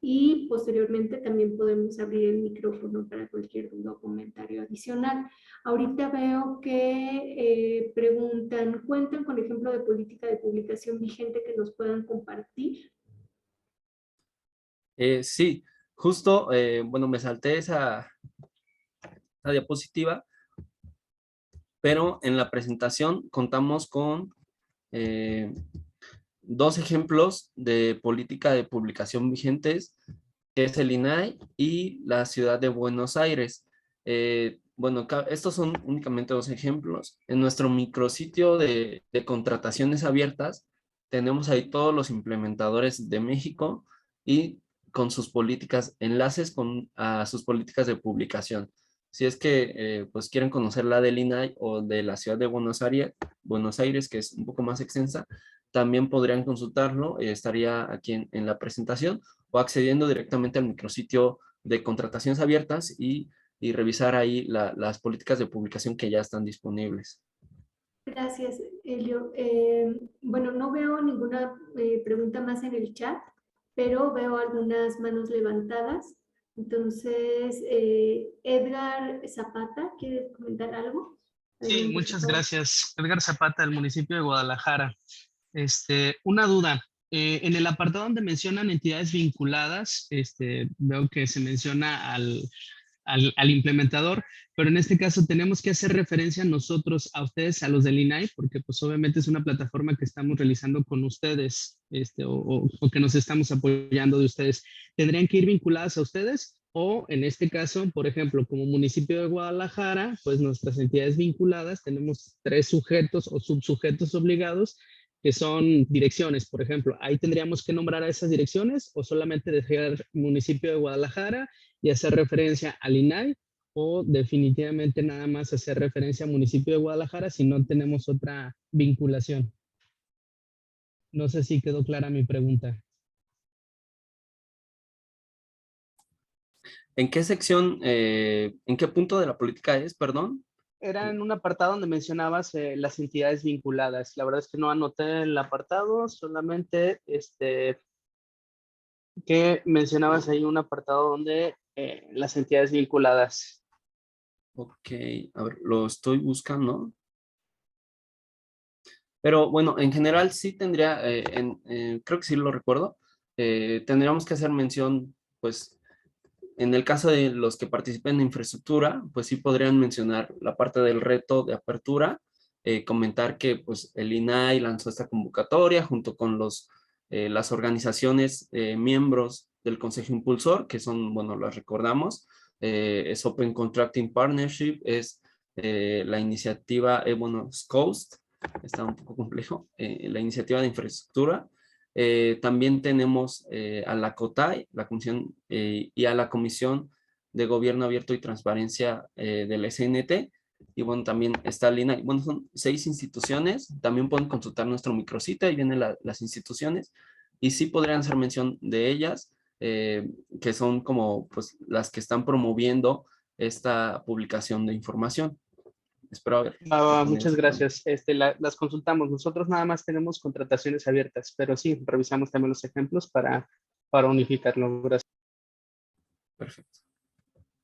y posteriormente también podemos abrir el micrófono para cualquier duda o comentario adicional. Ahorita veo que preguntan, ¿cuentan con ejemplo de política de publicación vigente que nos puedan compartir? Sí, justo, bueno, me salté esa diapositiva, pero en la presentación contamos con dos ejemplos de política de publicación vigentes, que es el INAI y la ciudad de Buenos Aires. Bueno, estos son únicamente dos ejemplos. En nuestro micrositio de contrataciones abiertas, tenemos ahí todos los implementadores de México y con sus políticas, enlaces a sus políticas de publicación. Si es que pues quieren conocer la del INAI o de la ciudad de Buenos Aires, que es un poco más extensa, también podrían consultarlo, estaría aquí en la presentación o accediendo directamente al micrositio de contrataciones abiertas y revisar ahí las políticas de publicación que ya están disponibles. Gracias, Elio. Bueno, no veo ninguna pregunta más en el chat, pero veo algunas manos levantadas. Entonces, Edgar Zapata, ¿quiere comentar algo? Sí, Adelante, por muchas favor. gracias. Edgar Zapata, del municipio de Guadalajara. Una duda. En el apartado donde mencionan entidades vinculadas, veo que se menciona al implementador, pero en este caso tenemos que hacer referencia nosotros a ustedes, a los del INAI, porque pues obviamente es una plataforma que estamos realizando con ustedes, o que nos estamos apoyando de ustedes. ¿Tendrían que ir vinculadas a ustedes? O en este caso, por ejemplo, como municipio de Guadalajara, pues nuestras entidades vinculadas tenemos 3 sujetos o subsujetos obligados que son direcciones, por ejemplo. Ahí tendríamos que nombrar a esas direcciones o solamente dejar municipio de Guadalajara y hacer referencia al INAI, o definitivamente nada más hacer referencia al municipio de Guadalajara si no tenemos otra vinculación. No sé si quedó clara mi pregunta. ¿En qué sección, en qué punto de la política es, perdón? Era en un apartado donde mencionabas las entidades vinculadas. La verdad es que no anoté el apartado, solamente que mencionabas ahí un apartado donde las entidades vinculadas. Ok, a ver, lo estoy buscando. Pero bueno, en general sí tendría, creo que sí lo recuerdo, tendríamos que hacer mención, pues, en el caso de los que participen en infraestructura, pues sí podrían mencionar la parte del reto de apertura, comentar que pues el INAI lanzó esta convocatoria junto con las organizaciones miembros del Consejo Impulsor, que son, bueno, las recordamos, es Open Contracting Partnership, es la iniciativa, bueno, SCOAST, está un poco complejo, la iniciativa de infraestructura. También tenemos a la COTAI, la Comisión, y a la Comisión de Gobierno Abierto y Transparencia del SNT. Y bueno, también está Lina. Bueno, son 6 instituciones. También pueden consultar nuestro micrositio, ahí vienen las instituciones. Y sí podrían hacer mención de ellas, que son como pues, las que están promoviendo esta publicación de información. Espero haber Muchas gracias. Las consultamos. Nosotros nada más tenemos contrataciones abiertas, pero sí, revisamos también los ejemplos para unificarlo. Gracias. Perfecto.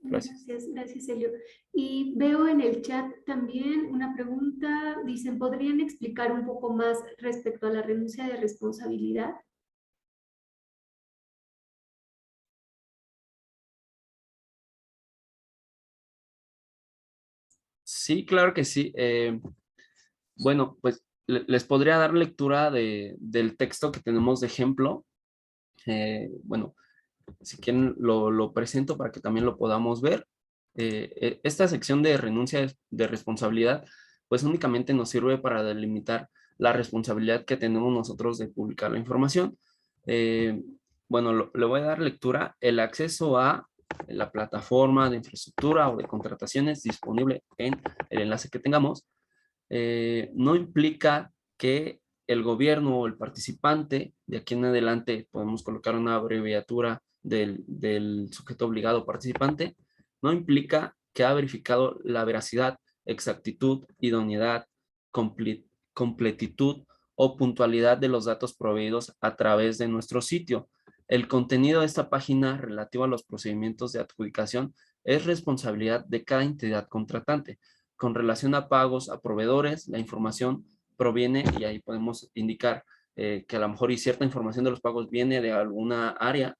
Gracias. Gracias, Elio. Y veo en el chat también una pregunta. Dicen, ¿podrían explicar un poco más respecto a la renuncia de responsabilidad? Sí, claro que sí. Bueno, pues les podría dar lectura del texto que tenemos de ejemplo. Bueno, si quieren lo presento para que también lo podamos ver. Esta sección de renuncia de responsabilidad, pues únicamente nos sirve para delimitar la responsabilidad que tenemos nosotros de publicar la información. Eh, bueno, le voy a dar lectura. El acceso a la plataforma de infraestructura o de contrataciones disponible en el enlace que tengamos no implica que el gobierno o el participante, de aquí en adelante podemos colocar una abreviatura del sujeto obligado participante, no implica que ha verificado la veracidad, exactitud, idoneidad, completitud o puntualidad de los datos proveídos a través de nuestro sitio. El contenido de esta página relativo a los procedimientos de adjudicación es responsabilidad de cada entidad contratante. Con relación a pagos a proveedores, la información proviene, y ahí podemos indicar que a lo mejor y cierta información de los pagos viene de alguna área,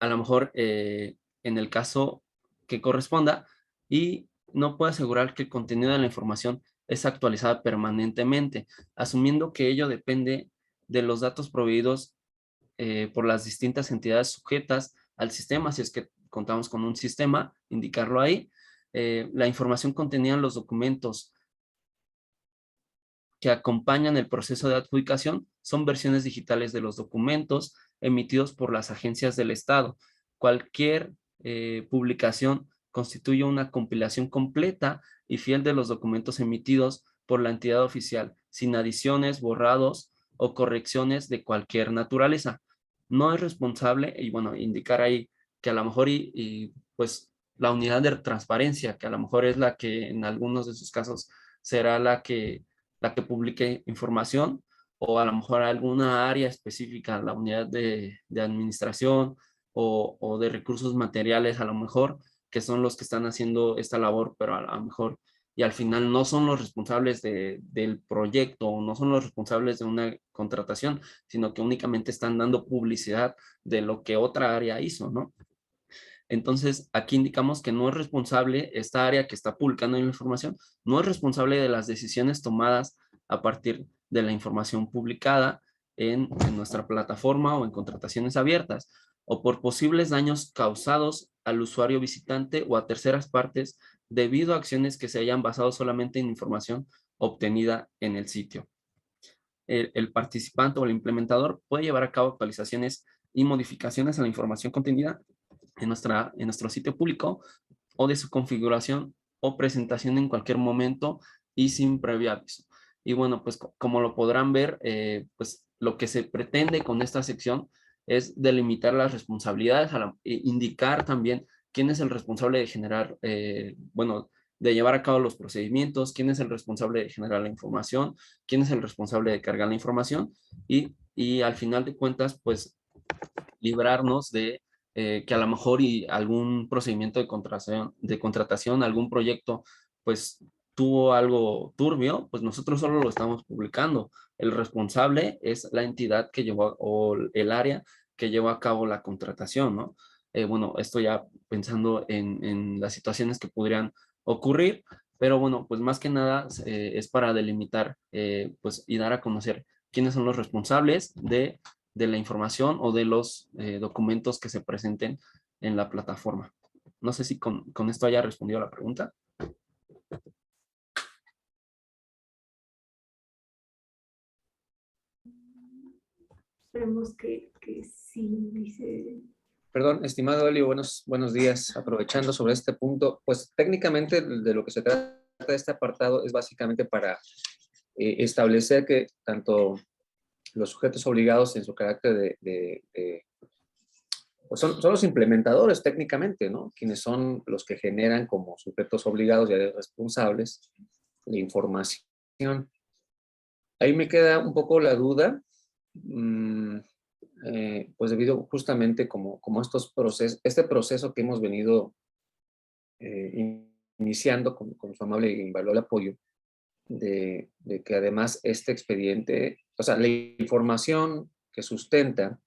a lo mejor en el caso que corresponda, y no puedo asegurar que el contenido de la información es actualizada permanentemente, asumiendo que ello depende de los datos proveídos por las distintas entidades sujetas al sistema, si es que contamos con un sistema, indicarlo ahí. La información contenida en los documentos que acompañan el proceso de adjudicación son versiones digitales de los documentos emitidos por las agencias del Estado. Cualquier publicación constituye una compilación completa y fiel de los documentos emitidos por la entidad oficial, sin adiciones, borrados o correcciones de cualquier naturaleza. No es responsable, y bueno, indicar ahí que a lo mejor pues la unidad de transparencia, que a lo mejor es la que en algunos de sus casos será la que publique información, o a lo mejor alguna área específica, la unidad de administración o de recursos materiales, a lo mejor, que son los que están haciendo esta labor, pero a lo mejor y al final no son los responsables del proyecto, no son los responsables de una contratación, sino que únicamente están dando publicidad de lo que otra área hizo, ¿no? Entonces, aquí indicamos que no es responsable esta área que está publicando la información, no es responsable de las decisiones tomadas a partir de la información publicada en nuestra plataforma o en contrataciones abiertas, o por posibles daños causados al usuario visitante o a terceras partes debido a acciones que se hayan basado solamente en información obtenida en el sitio. El participante o el implementador puede llevar a cabo actualizaciones y modificaciones a la información contenida en nuestro sitio público o de su configuración o presentación en cualquier momento y sin previo aviso. Y bueno, pues como lo podrán ver, pues lo que se pretende con esta sección es delimitar las responsabilidades, indicar también quién es el responsable de generar, bueno, de llevar a cabo los procedimientos, quién es el responsable de generar la información, quién es el responsable de cargar la información y al final de cuentas, pues librarnos de que a lo mejor y algún procedimiento de contratación, algún proyecto, pues tuvo algo turbio, pues nosotros solo lo estamos publicando. El responsable es la entidad que llevó, o el área que llevó a cabo la contratación, ¿no? Bueno, esto ya pensando en las situaciones que podrían ocurrir, pero bueno, pues más que nada es para delimitar pues, y dar a conocer quiénes son los responsables de la información o de los documentos que se presenten en la plataforma. No sé si con esto haya respondido a la pregunta. Esperemos que sí, dice. Perdón, estimado Elio, buenos días. Aprovechando sobre este punto, pues técnicamente de lo que se trata este apartado es básicamente para establecer que tanto los sujetos obligados en su carácter pues son los implementadores técnicamente, ¿no? Quienes son los que generan como sujetos obligados y áreas responsables la información. Ahí me queda un poco la duda, pues debido justamente como este proceso que hemos venido iniciando con su amable y invaluable apoyo, de que además este expediente, o sea, la información que sustenta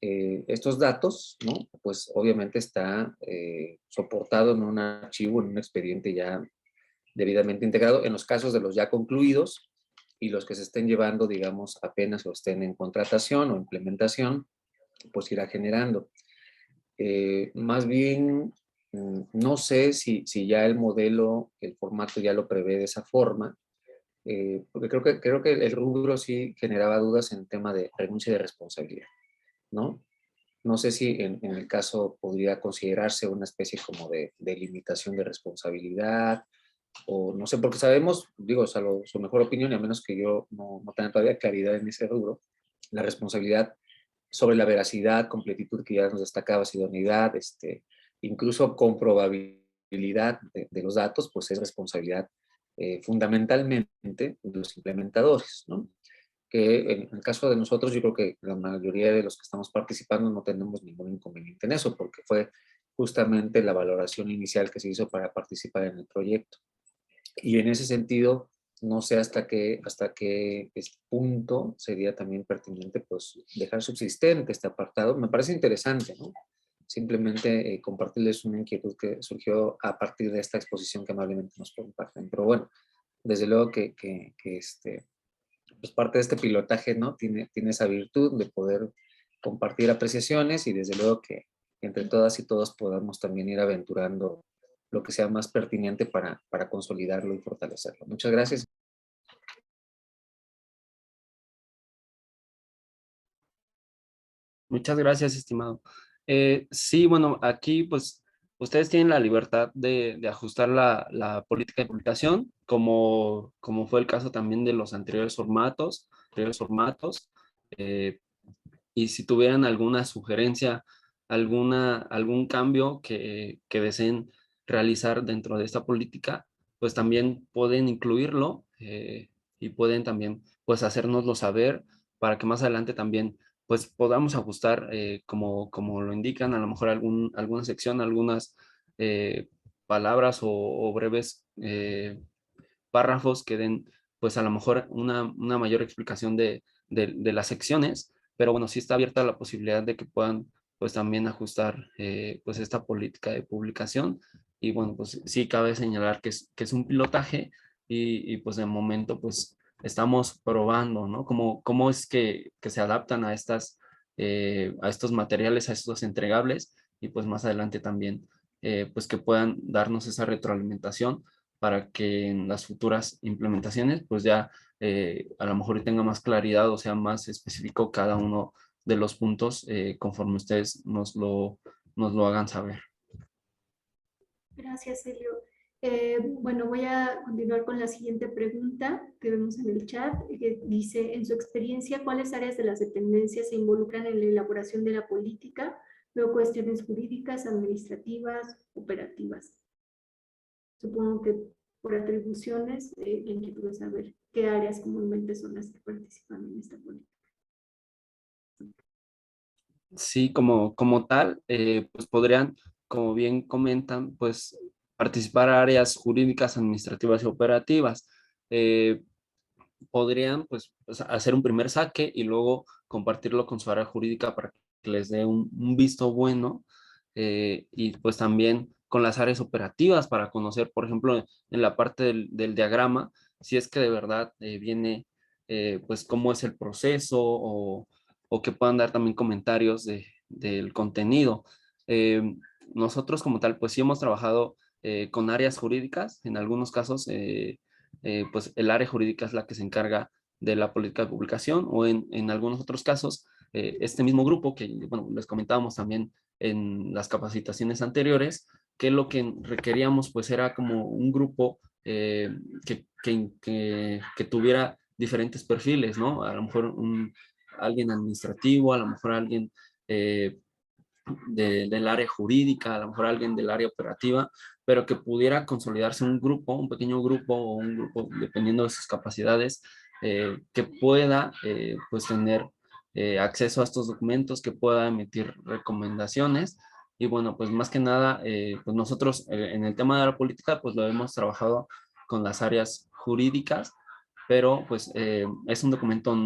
estos datos, ¿no? Pues obviamente está soportado en un archivo, en un expediente ya debidamente integrado, en los casos de los ya concluidos y los que se estén llevando, digamos, apenas o estén en contratación o implementación, pues irá generando. Más bien, no sé si ya el modelo, el formato ya lo prevé de esa forma, porque creo que el rubro sí generaba dudas en el tema de renuncia de responsabilidad, ¿no? No sé si en el caso podría considerarse una especie como de limitación de responsabilidad, o no sé, porque sabemos, digo, o sea, su mejor opinión, y a menos que yo no tenga todavía claridad en ese rubro, la responsabilidad sobre la veracidad, completitud que ya nos destacabas, idoneidad, incluso comprobabilidad de los datos, pues es responsabilidad fundamentalmente de los implementadores, ¿no? Que en el caso de nosotros, yo creo que la mayoría de los que estamos participando no tenemos ningún inconveniente en eso, porque fue justamente la valoración inicial que se hizo para participar en el proyecto. Y en ese sentido, no sé hasta qué punto sería también pertinente pues, dejar subsistente este apartado. Me parece interesante, ¿no? Simplemente compartirles una inquietud que surgió a partir de esta exposición que amablemente nos comparten. Pero bueno, desde luego que pues parte de este pilotaje, ¿no? Tiene esa virtud de poder compartir apreciaciones y desde luego que entre todas y todos podamos también ir aventurando lo que sea más pertinente para consolidarlo y fortalecerlo. Muchas gracias. Muchas gracias, estimado. Sí, bueno, aquí pues ustedes tienen la libertad de ajustar la política de publicación, como fue el caso también de los anteriores formatos. eh, y si tuvieran alguna sugerencia, algún cambio que deseen realizar dentro de esta política, pues también pueden incluirlo y pueden también pues hacérnoslo saber para que más adelante también pues podamos ajustar como lo indican, a lo mejor alguna sección, algunas palabras o breves párrafos que den pues a lo mejor una mayor explicación de las secciones, pero bueno, sí está abierta la posibilidad de que puedan pues también ajustar pues esta política de publicación y bueno, pues sí cabe señalar que es un pilotaje y pues de momento pues estamos probando, ¿no? Cómo es que se adaptan a estos materiales, a estos entregables y pues más adelante también pues que puedan darnos esa retroalimentación para que en las futuras implementaciones pues ya a lo mejor tenga más claridad o sea más específico cada uno de los puntos conforme ustedes nos lo hagan saber. Gracias, Elio. Bueno, voy a continuar con la siguiente pregunta que vemos en el chat, que dice, en su experiencia, ¿cuáles áreas de las dependencias se involucran en la elaboración de la política? Veo cuestiones jurídicas, administrativas, operativas. Supongo que por atribuciones, la inquietud es saber qué áreas comúnmente son las que participan en esta política. Sí, como tal, pues podrían, como bien comentan, pues participar áreas jurídicas, administrativas y operativas. Eh, Podrían pues, hacer un primer saque y luego compartirlo con su área jurídica para que les dé un visto bueno y pues también con las áreas operativas para conocer, por ejemplo, en la parte del diagrama, si es que de verdad viene pues cómo es el proceso o que puedan dar también comentarios del contenido. Nosotros como tal, pues sí hemos trabajado con áreas jurídicas, en algunos casos pues el área jurídica es la que se encarga de la política de publicación o en algunos otros casos, este mismo grupo que, bueno, les comentábamos también en las capacitaciones anteriores, que lo que requeríamos pues era como un grupo que tuviera diferentes perfiles, ¿no? A lo mejor alguien administrativo, a lo mejor alguien eh, del área jurídica, a lo mejor alguien del área operativa, pero que pudiera consolidarse un grupo, un pequeño grupo o un grupo, dependiendo de sus capacidades, que pueda pues tener acceso a estos documentos, que pueda emitir recomendaciones. Y bueno, pues más que nada, pues nosotros en el tema de la política, pues lo hemos trabajado con las áreas jurídicas, pero pues es un documento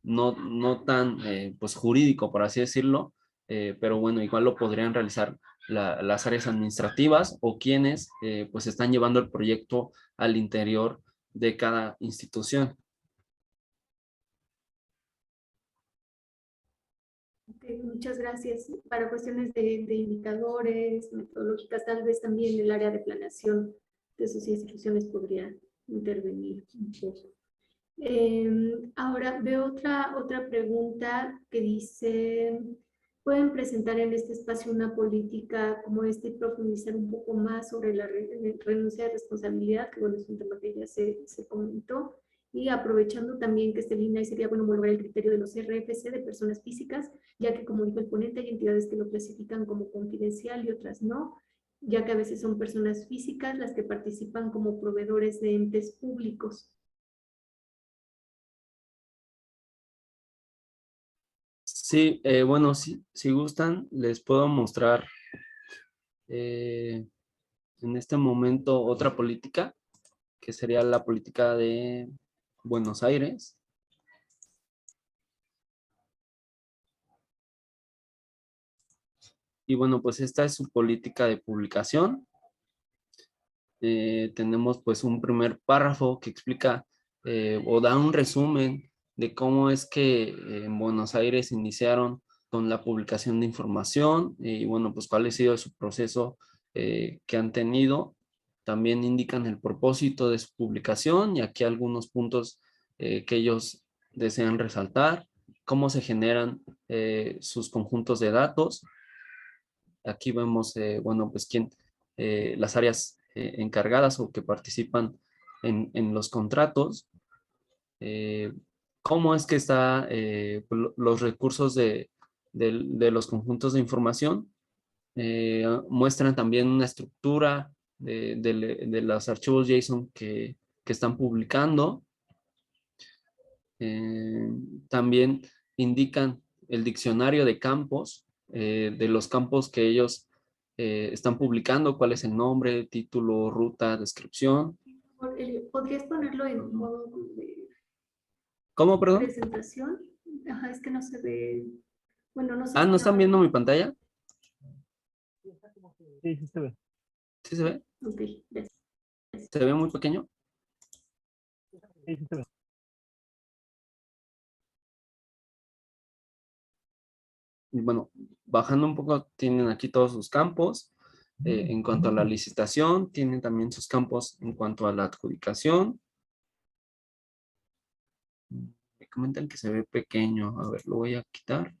no tan pues jurídico, por así decirlo, pero bueno, igual lo podrían realizar las áreas administrativas o quienes pues están llevando el proyecto al interior de cada institución. Ok, muchas gracias. Para cuestiones de indicadores, metodológicas, tal vez también el área de planeación de sus instituciones podría intervenir un poco. Ahora veo otra pregunta que dice, ¿pueden presentar en este espacio una política como esta y profundizar un poco más sobre la renuncia de responsabilidad? Que bueno, es un tema que ya se comentó. Y aprovechando también que este línea sería bueno homologar el criterio de los RFC de personas físicas, ya que como dijo el ponente, hay entidades que lo clasifican como confidencial y otras no, ya que a veces son personas físicas las que participan como proveedores de entes públicos. Sí, bueno, si gustan, les puedo mostrar en este momento otra política, que sería la política de Buenos Aires. Y bueno, pues esta es su política de publicación. Tenemos pues un primer párrafo que explica o da un resumen de cómo es que en Buenos Aires iniciaron con la publicación de información y bueno, pues cuál ha sido su proceso que han tenido. También indican el propósito de su publicación y aquí algunos puntos que ellos desean resaltar, cómo se generan sus conjuntos de datos. Aquí vemos, bueno, pues las áreas encargadas o que participan en los contratos, eh, cómo es que está los recursos de los conjuntos de información, muestran también una estructura de los archivos JSON que están publicando. También indican el diccionario de campos, de los campos que ellos están publicando, cuál es el nombre, título, ruta, descripción. ¿Podrías ponerlo en modo de ¿Cómo, perdón? presentación? Ajá, es que no se ve. Bueno, no sé Ah, si ¿no están viendo mi pantalla? Sí, sí se ve. ¿Sí se ve? Ok, gracias. ¿Se ve muy pequeño? Sí, sí se ve. Y bueno, bajando un poco, tienen aquí todos sus campos. En cuanto a la licitación, tienen también sus campos en cuanto a la adjudicación. Me comentan que se ve pequeño. A ver, lo voy a quitar.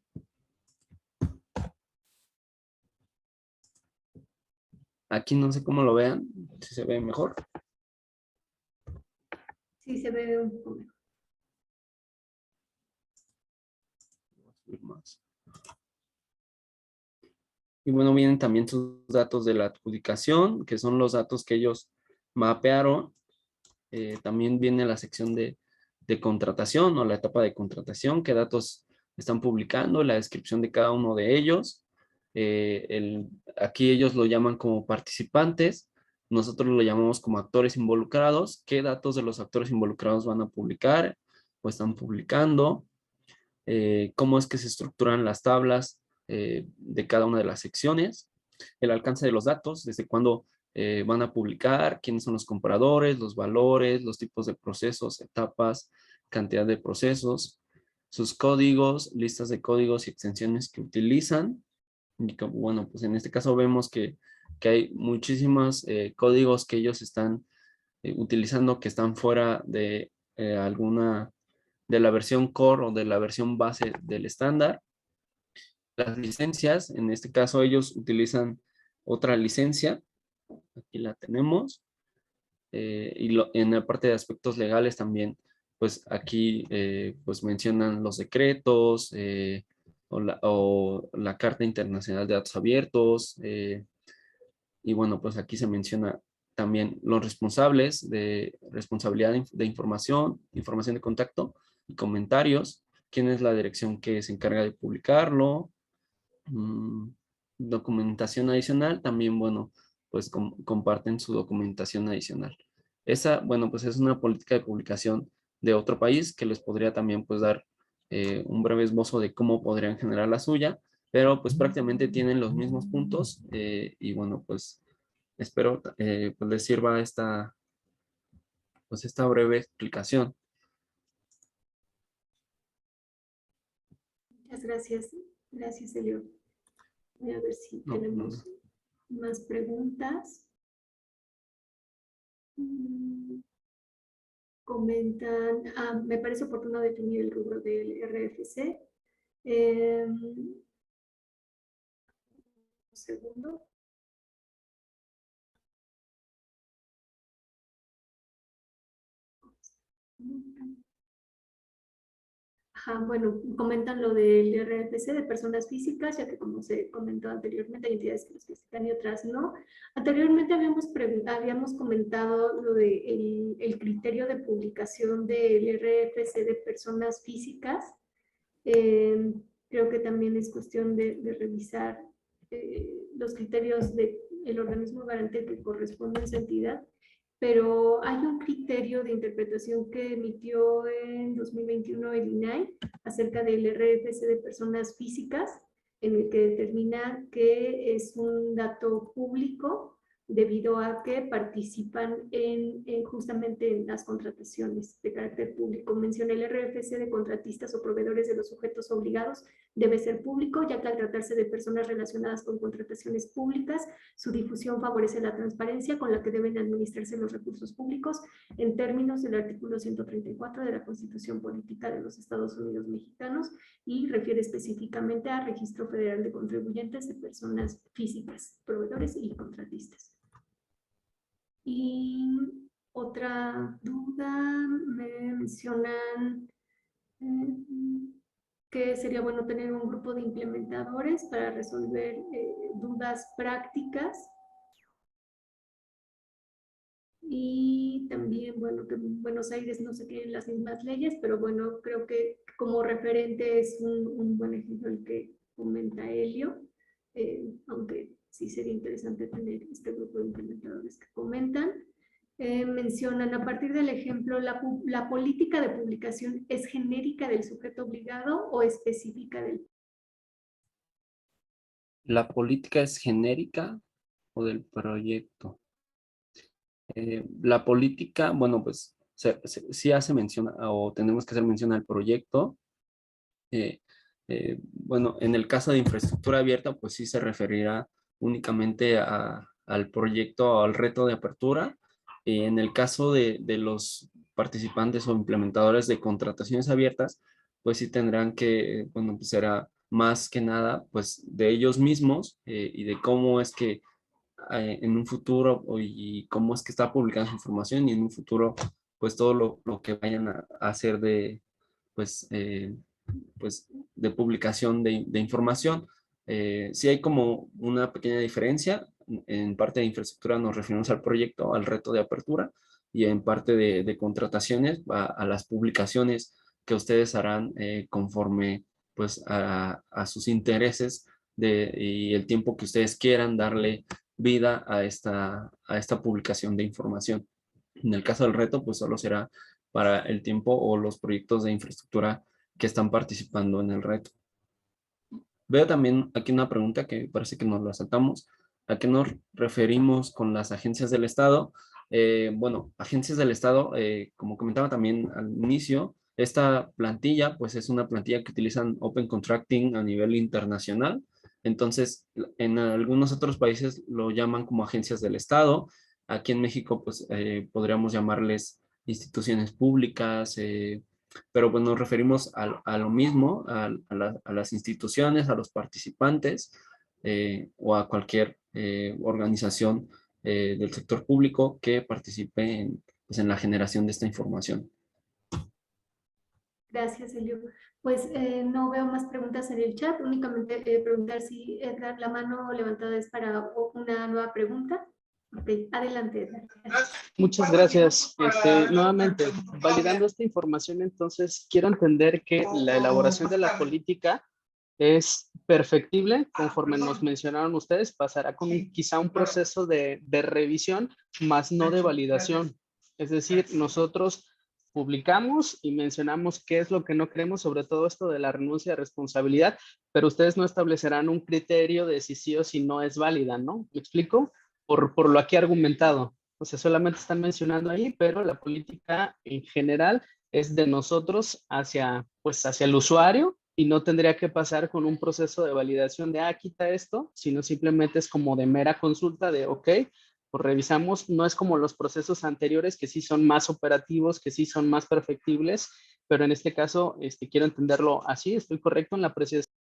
Aquí no sé cómo lo vean, si se ve mejor. Sí, se ve un poco mejor. Más. Y bueno, vienen también sus datos de la adjudicación, que son los datos que ellos mapearon. También viene la sección de contratación o la etapa de contratación, qué datos están publicando, la descripción de cada uno de ellos. Aquí ellos lo llaman como participantes, nosotros lo llamamos como actores involucrados, qué datos de los actores involucrados van a publicar o están publicando, cómo es que se estructuran las tablas de cada una de las secciones, el alcance de los datos, desde cuándo van a publicar, quiénes son los compradores, los valores, los tipos de procesos, etapas, cantidad de procesos, sus códigos, listas de códigos y extensiones que utilizan. Y que, bueno, pues en este caso vemos que hay muchísimos códigos que ellos están utilizando que están fuera de alguna de la versión core o de la versión base del estándar. Las licencias, en este caso ellos utilizan otra licencia, aquí la tenemos, en la parte de aspectos legales también, pues aquí pues mencionan los decretos o la Carta Internacional de Datos Abiertos, y bueno, pues aquí se menciona también los responsables de responsabilidad de información, información de contacto y comentarios, quién es la dirección que se encarga de publicarlo, documentación adicional, también, bueno, pues comparten su documentación adicional. Esa, bueno, pues es una política de publicación de otro país que les podría también pues dar un breve esbozo de cómo podrían generar la suya, pero pues prácticamente tienen los mismos puntos y bueno, pues espero pues les sirva esta breve explicación. Muchas gracias. Gracias, Elio. Voy a ver si No, tenemos más preguntas. Comentan, me parece oportuno definir el rubro del RFC. Un segundo. Ajá, bueno, comentan lo del RFC de personas físicas, ya que como se comentó anteriormente, hay entidades que lo especifican y otras no. Anteriormente habíamos comentado lo de el criterio de publicación del RFC de personas físicas. Creo que también es cuestión de revisar los criterios del organismo garante que corresponde a esa entidad, pero hay un criterio de interpretación que emitió en 2021 el INAI acerca del RFC de personas físicas, en el que determina que es un dato público debido a que participan justamente en las contrataciones de carácter público. Menciona el RFC de contratistas o proveedores de los sujetos obligados debe ser público, ya que al tratarse de personas relacionadas con contrataciones públicas, su difusión favorece la transparencia con la que deben administrarse los recursos públicos en términos del artículo 134 de la Constitución Política de los Estados Unidos Mexicanos y refiere específicamente al Registro Federal de Contribuyentes de Personas Físicas, Proveedores y Contratistas. Y otra duda, me mencionan que sería bueno tener un grupo de implementadores para resolver dudas prácticas. Y también, bueno, que en Buenos Aires no se tienen las mismas leyes, pero bueno, creo que como referente es un buen ejemplo el que comenta Elio, aunque sí sería interesante tener este grupo de implementadores que comentan. Mencionan, a partir del ejemplo, la política de publicación es genérica del sujeto obligado o específica del... ¿La política es genérica o del proyecto? La política, bueno, pues sí hace mención o tenemos que hacer mención al proyecto. Bueno, en el caso de infraestructura abierta, pues sí se referirá únicamente al proyecto o al reto de apertura. En el caso de los participantes o implementadores de contrataciones abiertas, pues sí tendrán que, bueno, pues será más que nada, pues de ellos mismos y de cómo es que en un futuro y cómo es que está publicando su información y en un futuro, pues todo lo que vayan a hacer de, pues de publicación de información. Sí hay como una pequeña diferencia. En parte de infraestructura nos referimos al proyecto, al reto de apertura, y en parte de contrataciones a las publicaciones que ustedes harán conforme pues a sus intereses y el tiempo que ustedes quieran darle vida a esta publicación de información. En el caso del reto, pues solo será para el tiempo o los proyectos de infraestructura que están participando en el reto. Veo también aquí una pregunta que parece que nos la saltamos. ¿A qué nos referimos con las agencias del Estado? Bueno, agencias del Estado, como comentaba también al inicio, esta plantilla pues es una plantilla que utilizan Open Contracting a nivel internacional. Entonces, en algunos otros países lo llaman como agencias del Estado. Aquí en México pues podríamos llamarles instituciones públicas, pero pues nos referimos a lo mismo, a las instituciones, a los participantes o a cualquier organización del sector público que participe pues, en la generación de esta información. Gracias, Elio. Pues no veo más preguntas en el chat, únicamente preguntar si Edgar, la mano levantada es para una nueva pregunta. Ok, adelante, Edgar. Muchas gracias. Nuevamente, validando esta información, entonces quiero entender que la elaboración de la política es perfectible, conforme nos mencionaron ustedes, pasará con quizá un proceso de revisión, más no de validación. Es decir, nosotros publicamos y mencionamos qué es lo que no queremos, sobre todo esto de la renuncia de responsabilidad, pero ustedes no establecerán un criterio de si sí o si no es válida, ¿no? ¿Me explico? Por lo aquí argumentado. O sea, solamente están mencionando ahí, pero la política en general es de nosotros hacia, pues, hacia el usuario y no tendría que pasar con un proceso de validación de, quita esto, sino simplemente es como de mera consulta de, ok, pues revisamos, no es como los procesos anteriores que sí son más operativos, que sí son más perfectibles, pero en este caso quiero entenderlo así, ¿estoy correcto en la apreciación?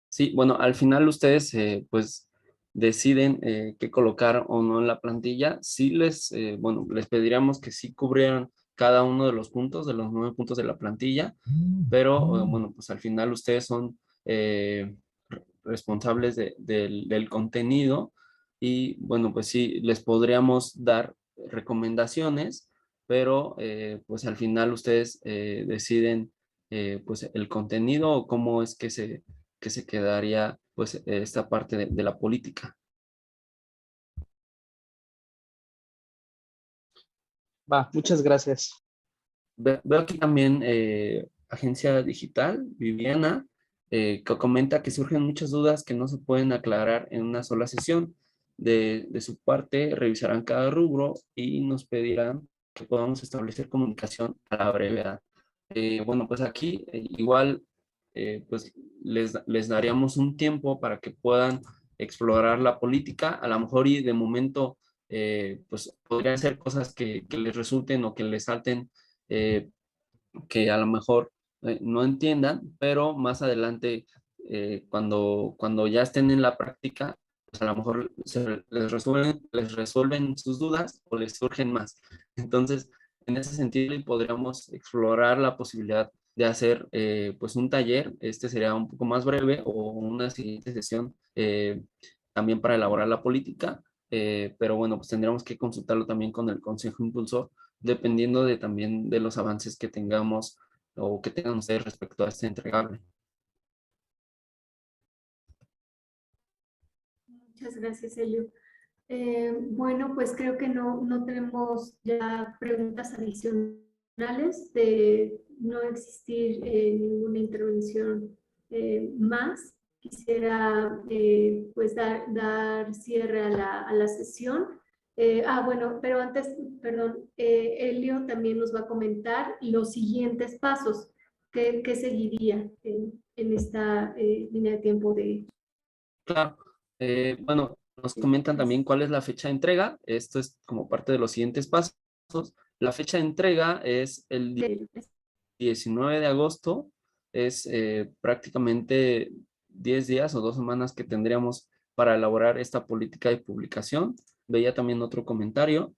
Sí, bueno, al final ustedes pues deciden qué colocar o no en la plantilla. Sí bueno, les pediríamos que sí cubrieran cada uno de los puntos, de los 9 puntos de la plantilla, pero bueno, pues al final ustedes son responsables del contenido y bueno, pues sí, les podríamos dar recomendaciones, pero pues al final ustedes deciden pues el contenido o cómo es que se quedaría pues esta parte de la política. Va, muchas gracias. Veo aquí también Agencia Digital, Viviana, que comenta que surgen muchas dudas que no se pueden aclarar en una sola sesión. De su parte, revisarán cada rubro y nos pedirán que podamos establecer comunicación a la brevedad. Bueno, pues aquí igual pues les daríamos un tiempo para que puedan explorar la política, a lo mejor y de momento pues podrían ser cosas que les resulten o que les salten eh, que a lo mejor no entiendan, pero más adelante, cuando ya estén en la práctica, pues a lo mejor les resuelven sus dudas o les surgen más. Entonces, en ese sentido, podríamos explorar la posibilidad de hacer pues un taller, este sería un poco más breve, o una siguiente sesión también para elaborar la política, pero bueno, pues tendríamos que consultarlo también con el Consejo Impulsor dependiendo de también de los avances que tengamos o que tengan ustedes respecto a este entregable. Muchas gracias, Elio. Bueno, pues creo que no tenemos ya preguntas adicionales. De no existir ninguna intervención más. Quisiera pues dar cierre a la sesión. Bueno, pero antes, perdón, Elio también nos va a comentar los siguientes pasos que seguiría en esta línea de tiempo de... Claro. Bueno, nos comentan también cuál es la fecha de entrega. Esto es como parte de los siguientes pasos. La fecha de entrega es el 19 de agosto. Es prácticamente 10 días o 2 semanas que tendríamos para elaborar esta política de publicación. Veía también otro comentario.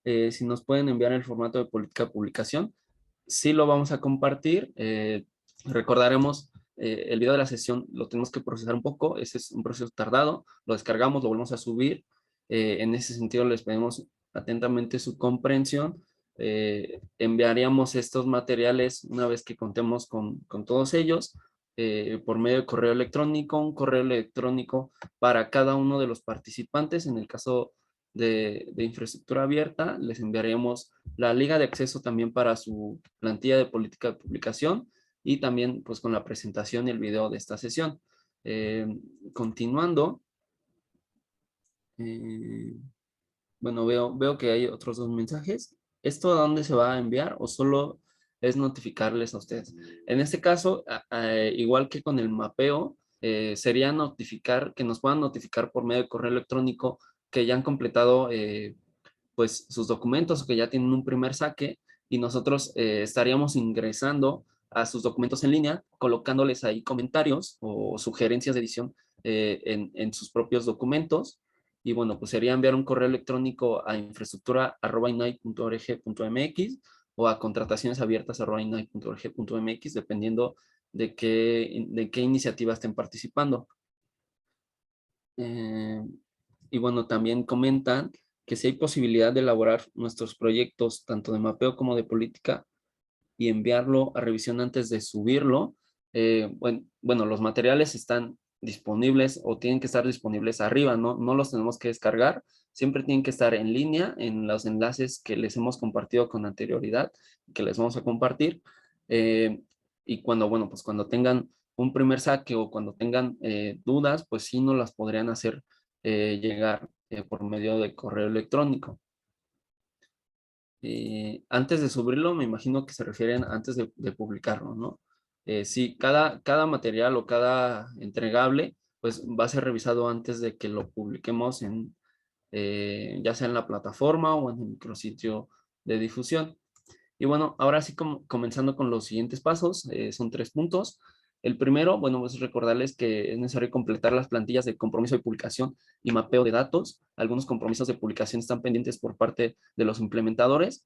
Si nos pueden enviar el formato de política de publicación, sí lo vamos a compartir. Recordaremos, el video de la sesión lo tenemos que procesar un poco, ese es un proceso tardado, lo descargamos, lo volvemos a subir. En ese sentido les pedimos atentamente su comprensión. Enviaríamos estos materiales una vez que contemos con todos ellos, por medio de correo electrónico, un correo electrónico para cada uno de los participantes. En el caso de infraestructura abierta, les enviaremos la liga de acceso también para su plantilla de política de publicación y también pues con la presentación y el video de esta sesión. Continuando, bueno, veo que hay otros 2 mensajes. ¿Esto a dónde se va a enviar o solo es notificarles a ustedes? En este caso, igual que con el mapeo, sería notificar, que nos puedan notificar por medio de correo electrónico que ya han completado pues sus documentos o que ya tienen un primer saque y nosotros estaríamos ingresando a sus documentos en línea, colocándoles ahí comentarios o sugerencias de edición en sus propios documentos. Y bueno, pues sería enviar un correo electrónico a infraestructura@inai.org.mx o a contratacionesabiertas@inai.org.mx, dependiendo de qué iniciativa estén participando. Y bueno, también comentan que si hay posibilidad de elaborar nuestros proyectos, tanto de mapeo como de política, y enviarlo a revisión antes de subirlo. Bueno, los materiales están disponibles o tienen que estar disponibles arriba, no los tenemos que descargar, siempre tienen que estar en línea en los enlaces que les hemos compartido con anterioridad, que les vamos a compartir. Y cuando, bueno, pues cuando tengan un primer saque o cuando tengan dudas, pues sí nos las podrían hacer llegar por medio de correo electrónico. Antes de subirlo, me imagino que se refieren antes de publicarlo, ¿no? Sí, cada material o cada entregable, pues va a ser revisado antes de que lo publiquemos en, ya sea en la plataforma o en el micrositio de difusión. Y bueno, ahora sí comenzando con los siguientes pasos, son 3 puntos. El primero, bueno, pues recordarles que es necesario completar las plantillas de compromiso de publicación y mapeo de datos. Algunos compromisos de publicación están pendientes por parte de los implementadores.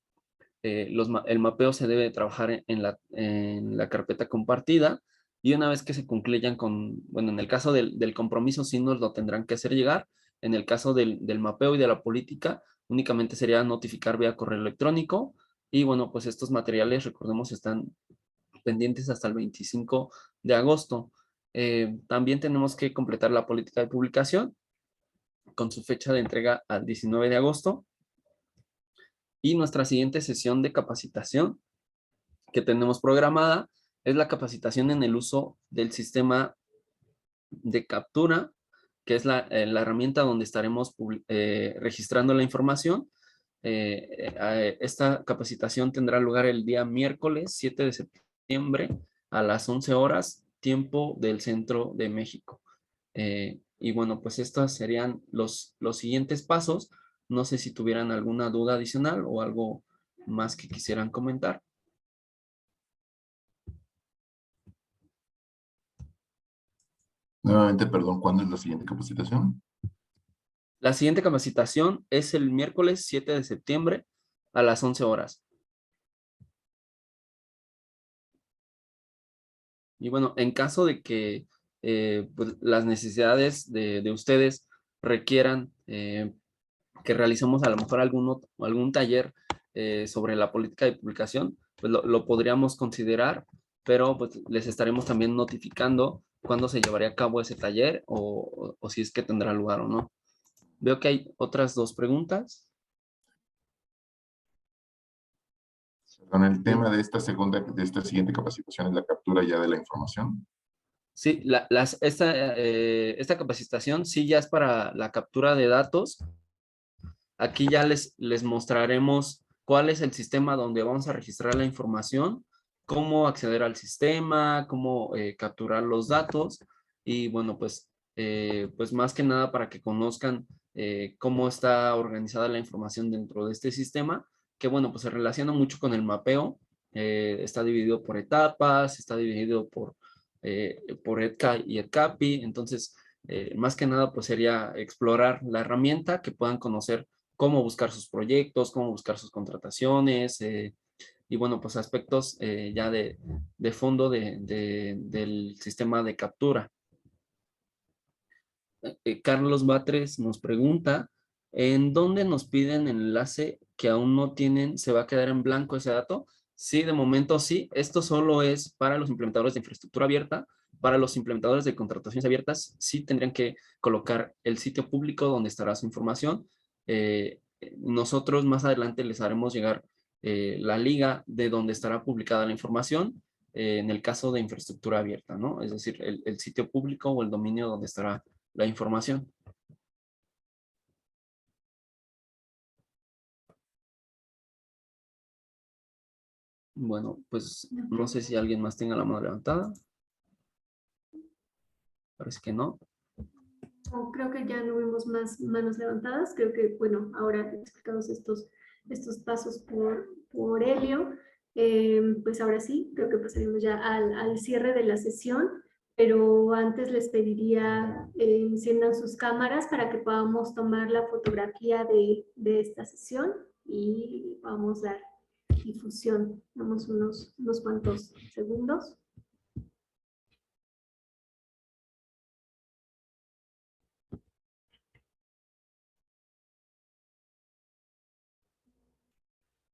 El mapeo se debe trabajar en la carpeta compartida y una vez que se concluyan con, bueno, en el caso del compromiso sí nos lo tendrán que hacer llegar. En el caso del mapeo y de la política, únicamente sería notificar vía correo electrónico. Y bueno, pues estos materiales, recordemos, están pendientes hasta el 25 de agosto. También tenemos que completar la política de publicación con su fecha de entrega al 19 de agosto. Y nuestra siguiente sesión de capacitación que tenemos programada es la capacitación en el uso del sistema de captura, que es la herramienta donde estaremos registrando la información. Esta capacitación tendrá lugar el día miércoles 7 de septiembre a las 11 horas, tiempo del centro de México. Y bueno, pues estos serían los siguientes pasos. No sé si tuvieran alguna duda adicional o algo más que quisieran comentar. Nuevamente, perdón, ¿cuándo es la siguiente capacitación? La siguiente capacitación es el miércoles 7 de septiembre a las 11 horas. Y bueno, en caso de que pues, las necesidades de ustedes requieran que realicemos a lo mejor algún taller sobre la política de publicación, pues lo podríamos considerar, pero pues les estaremos también notificando cuándo se llevaría a cabo ese taller o si es que tendrá lugar o no. Veo que hay otras 2 preguntas. Con el tema de esta siguiente capacitación es la captura ya de la información. Sí, esta capacitación sí ya es para la captura de datos. Aquí ya les mostraremos cuál es el sistema donde vamos a registrar la información, cómo acceder al sistema, cómo capturar los datos y bueno, pues más que nada para que conozcan cómo está organizada la información dentro de este sistema, que bueno, pues se relaciona mucho con el mapeo. Está dividido por etapas, está dividido por EDCA y EDCAPI, entonces más que nada pues sería explorar la herramienta, que puedan conocer cómo buscar sus proyectos, cómo buscar sus contrataciones, y bueno, pues aspectos ya de fondo del sistema de captura. Carlos Batres nos pregunta, ¿en dónde nos piden el enlace que aún no tienen? ¿Se va a quedar en blanco ese dato? Sí, de momento sí. Esto solo es para los implementadores de infraestructura abierta. Para los implementadores de contrataciones abiertas, sí tendrían que colocar el sitio público donde estará su información. Nosotros más adelante les haremos llegar la liga de donde estará publicada la información en el caso de infraestructura abierta, ¿no? Es decir, el sitio público o el dominio donde estará la información. Bueno, pues no sé si alguien más tenga la mano levantada. Parece que no. No, creo que ya no vemos más manos levantadas. Creo que, bueno, ahora explicados estos pasos por Helio, pues ahora sí, creo que pasaremos ya al cierre de la sesión, pero antes les pediría enciendan sus cámaras para que podamos tomar la fotografía de esta sesión y vamos a dar difusión. Damos unos cuantos segundos.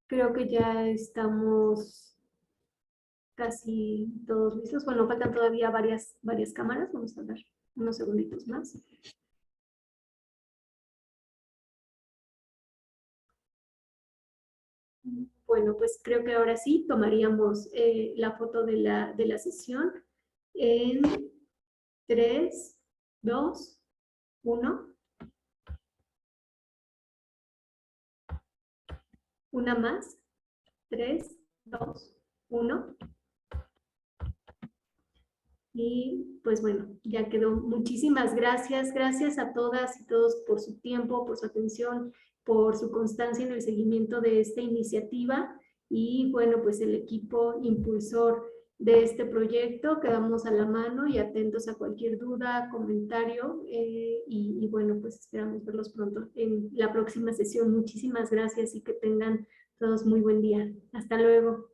Creo que ya estamos casi todos listos. Bueno, faltan todavía varias cámaras. Vamos a ver. unos segunditos más. Bueno, pues creo que ahora sí tomaríamos la foto de la sesión en 3, 2, 1. Una más. 3, 2, 1. Y pues bueno, ya quedó. Muchísimas gracias. Gracias a todas y todos por su tiempo, por su atención, por su constancia en el seguimiento de esta iniciativa. Y bueno, pues el equipo impulsor de este proyecto, quedamos a la mano y atentos a cualquier duda, comentario. Y bueno, pues esperamos verlos pronto en la próxima sesión. Muchísimas gracias y que tengan todos muy buen día. Hasta luego.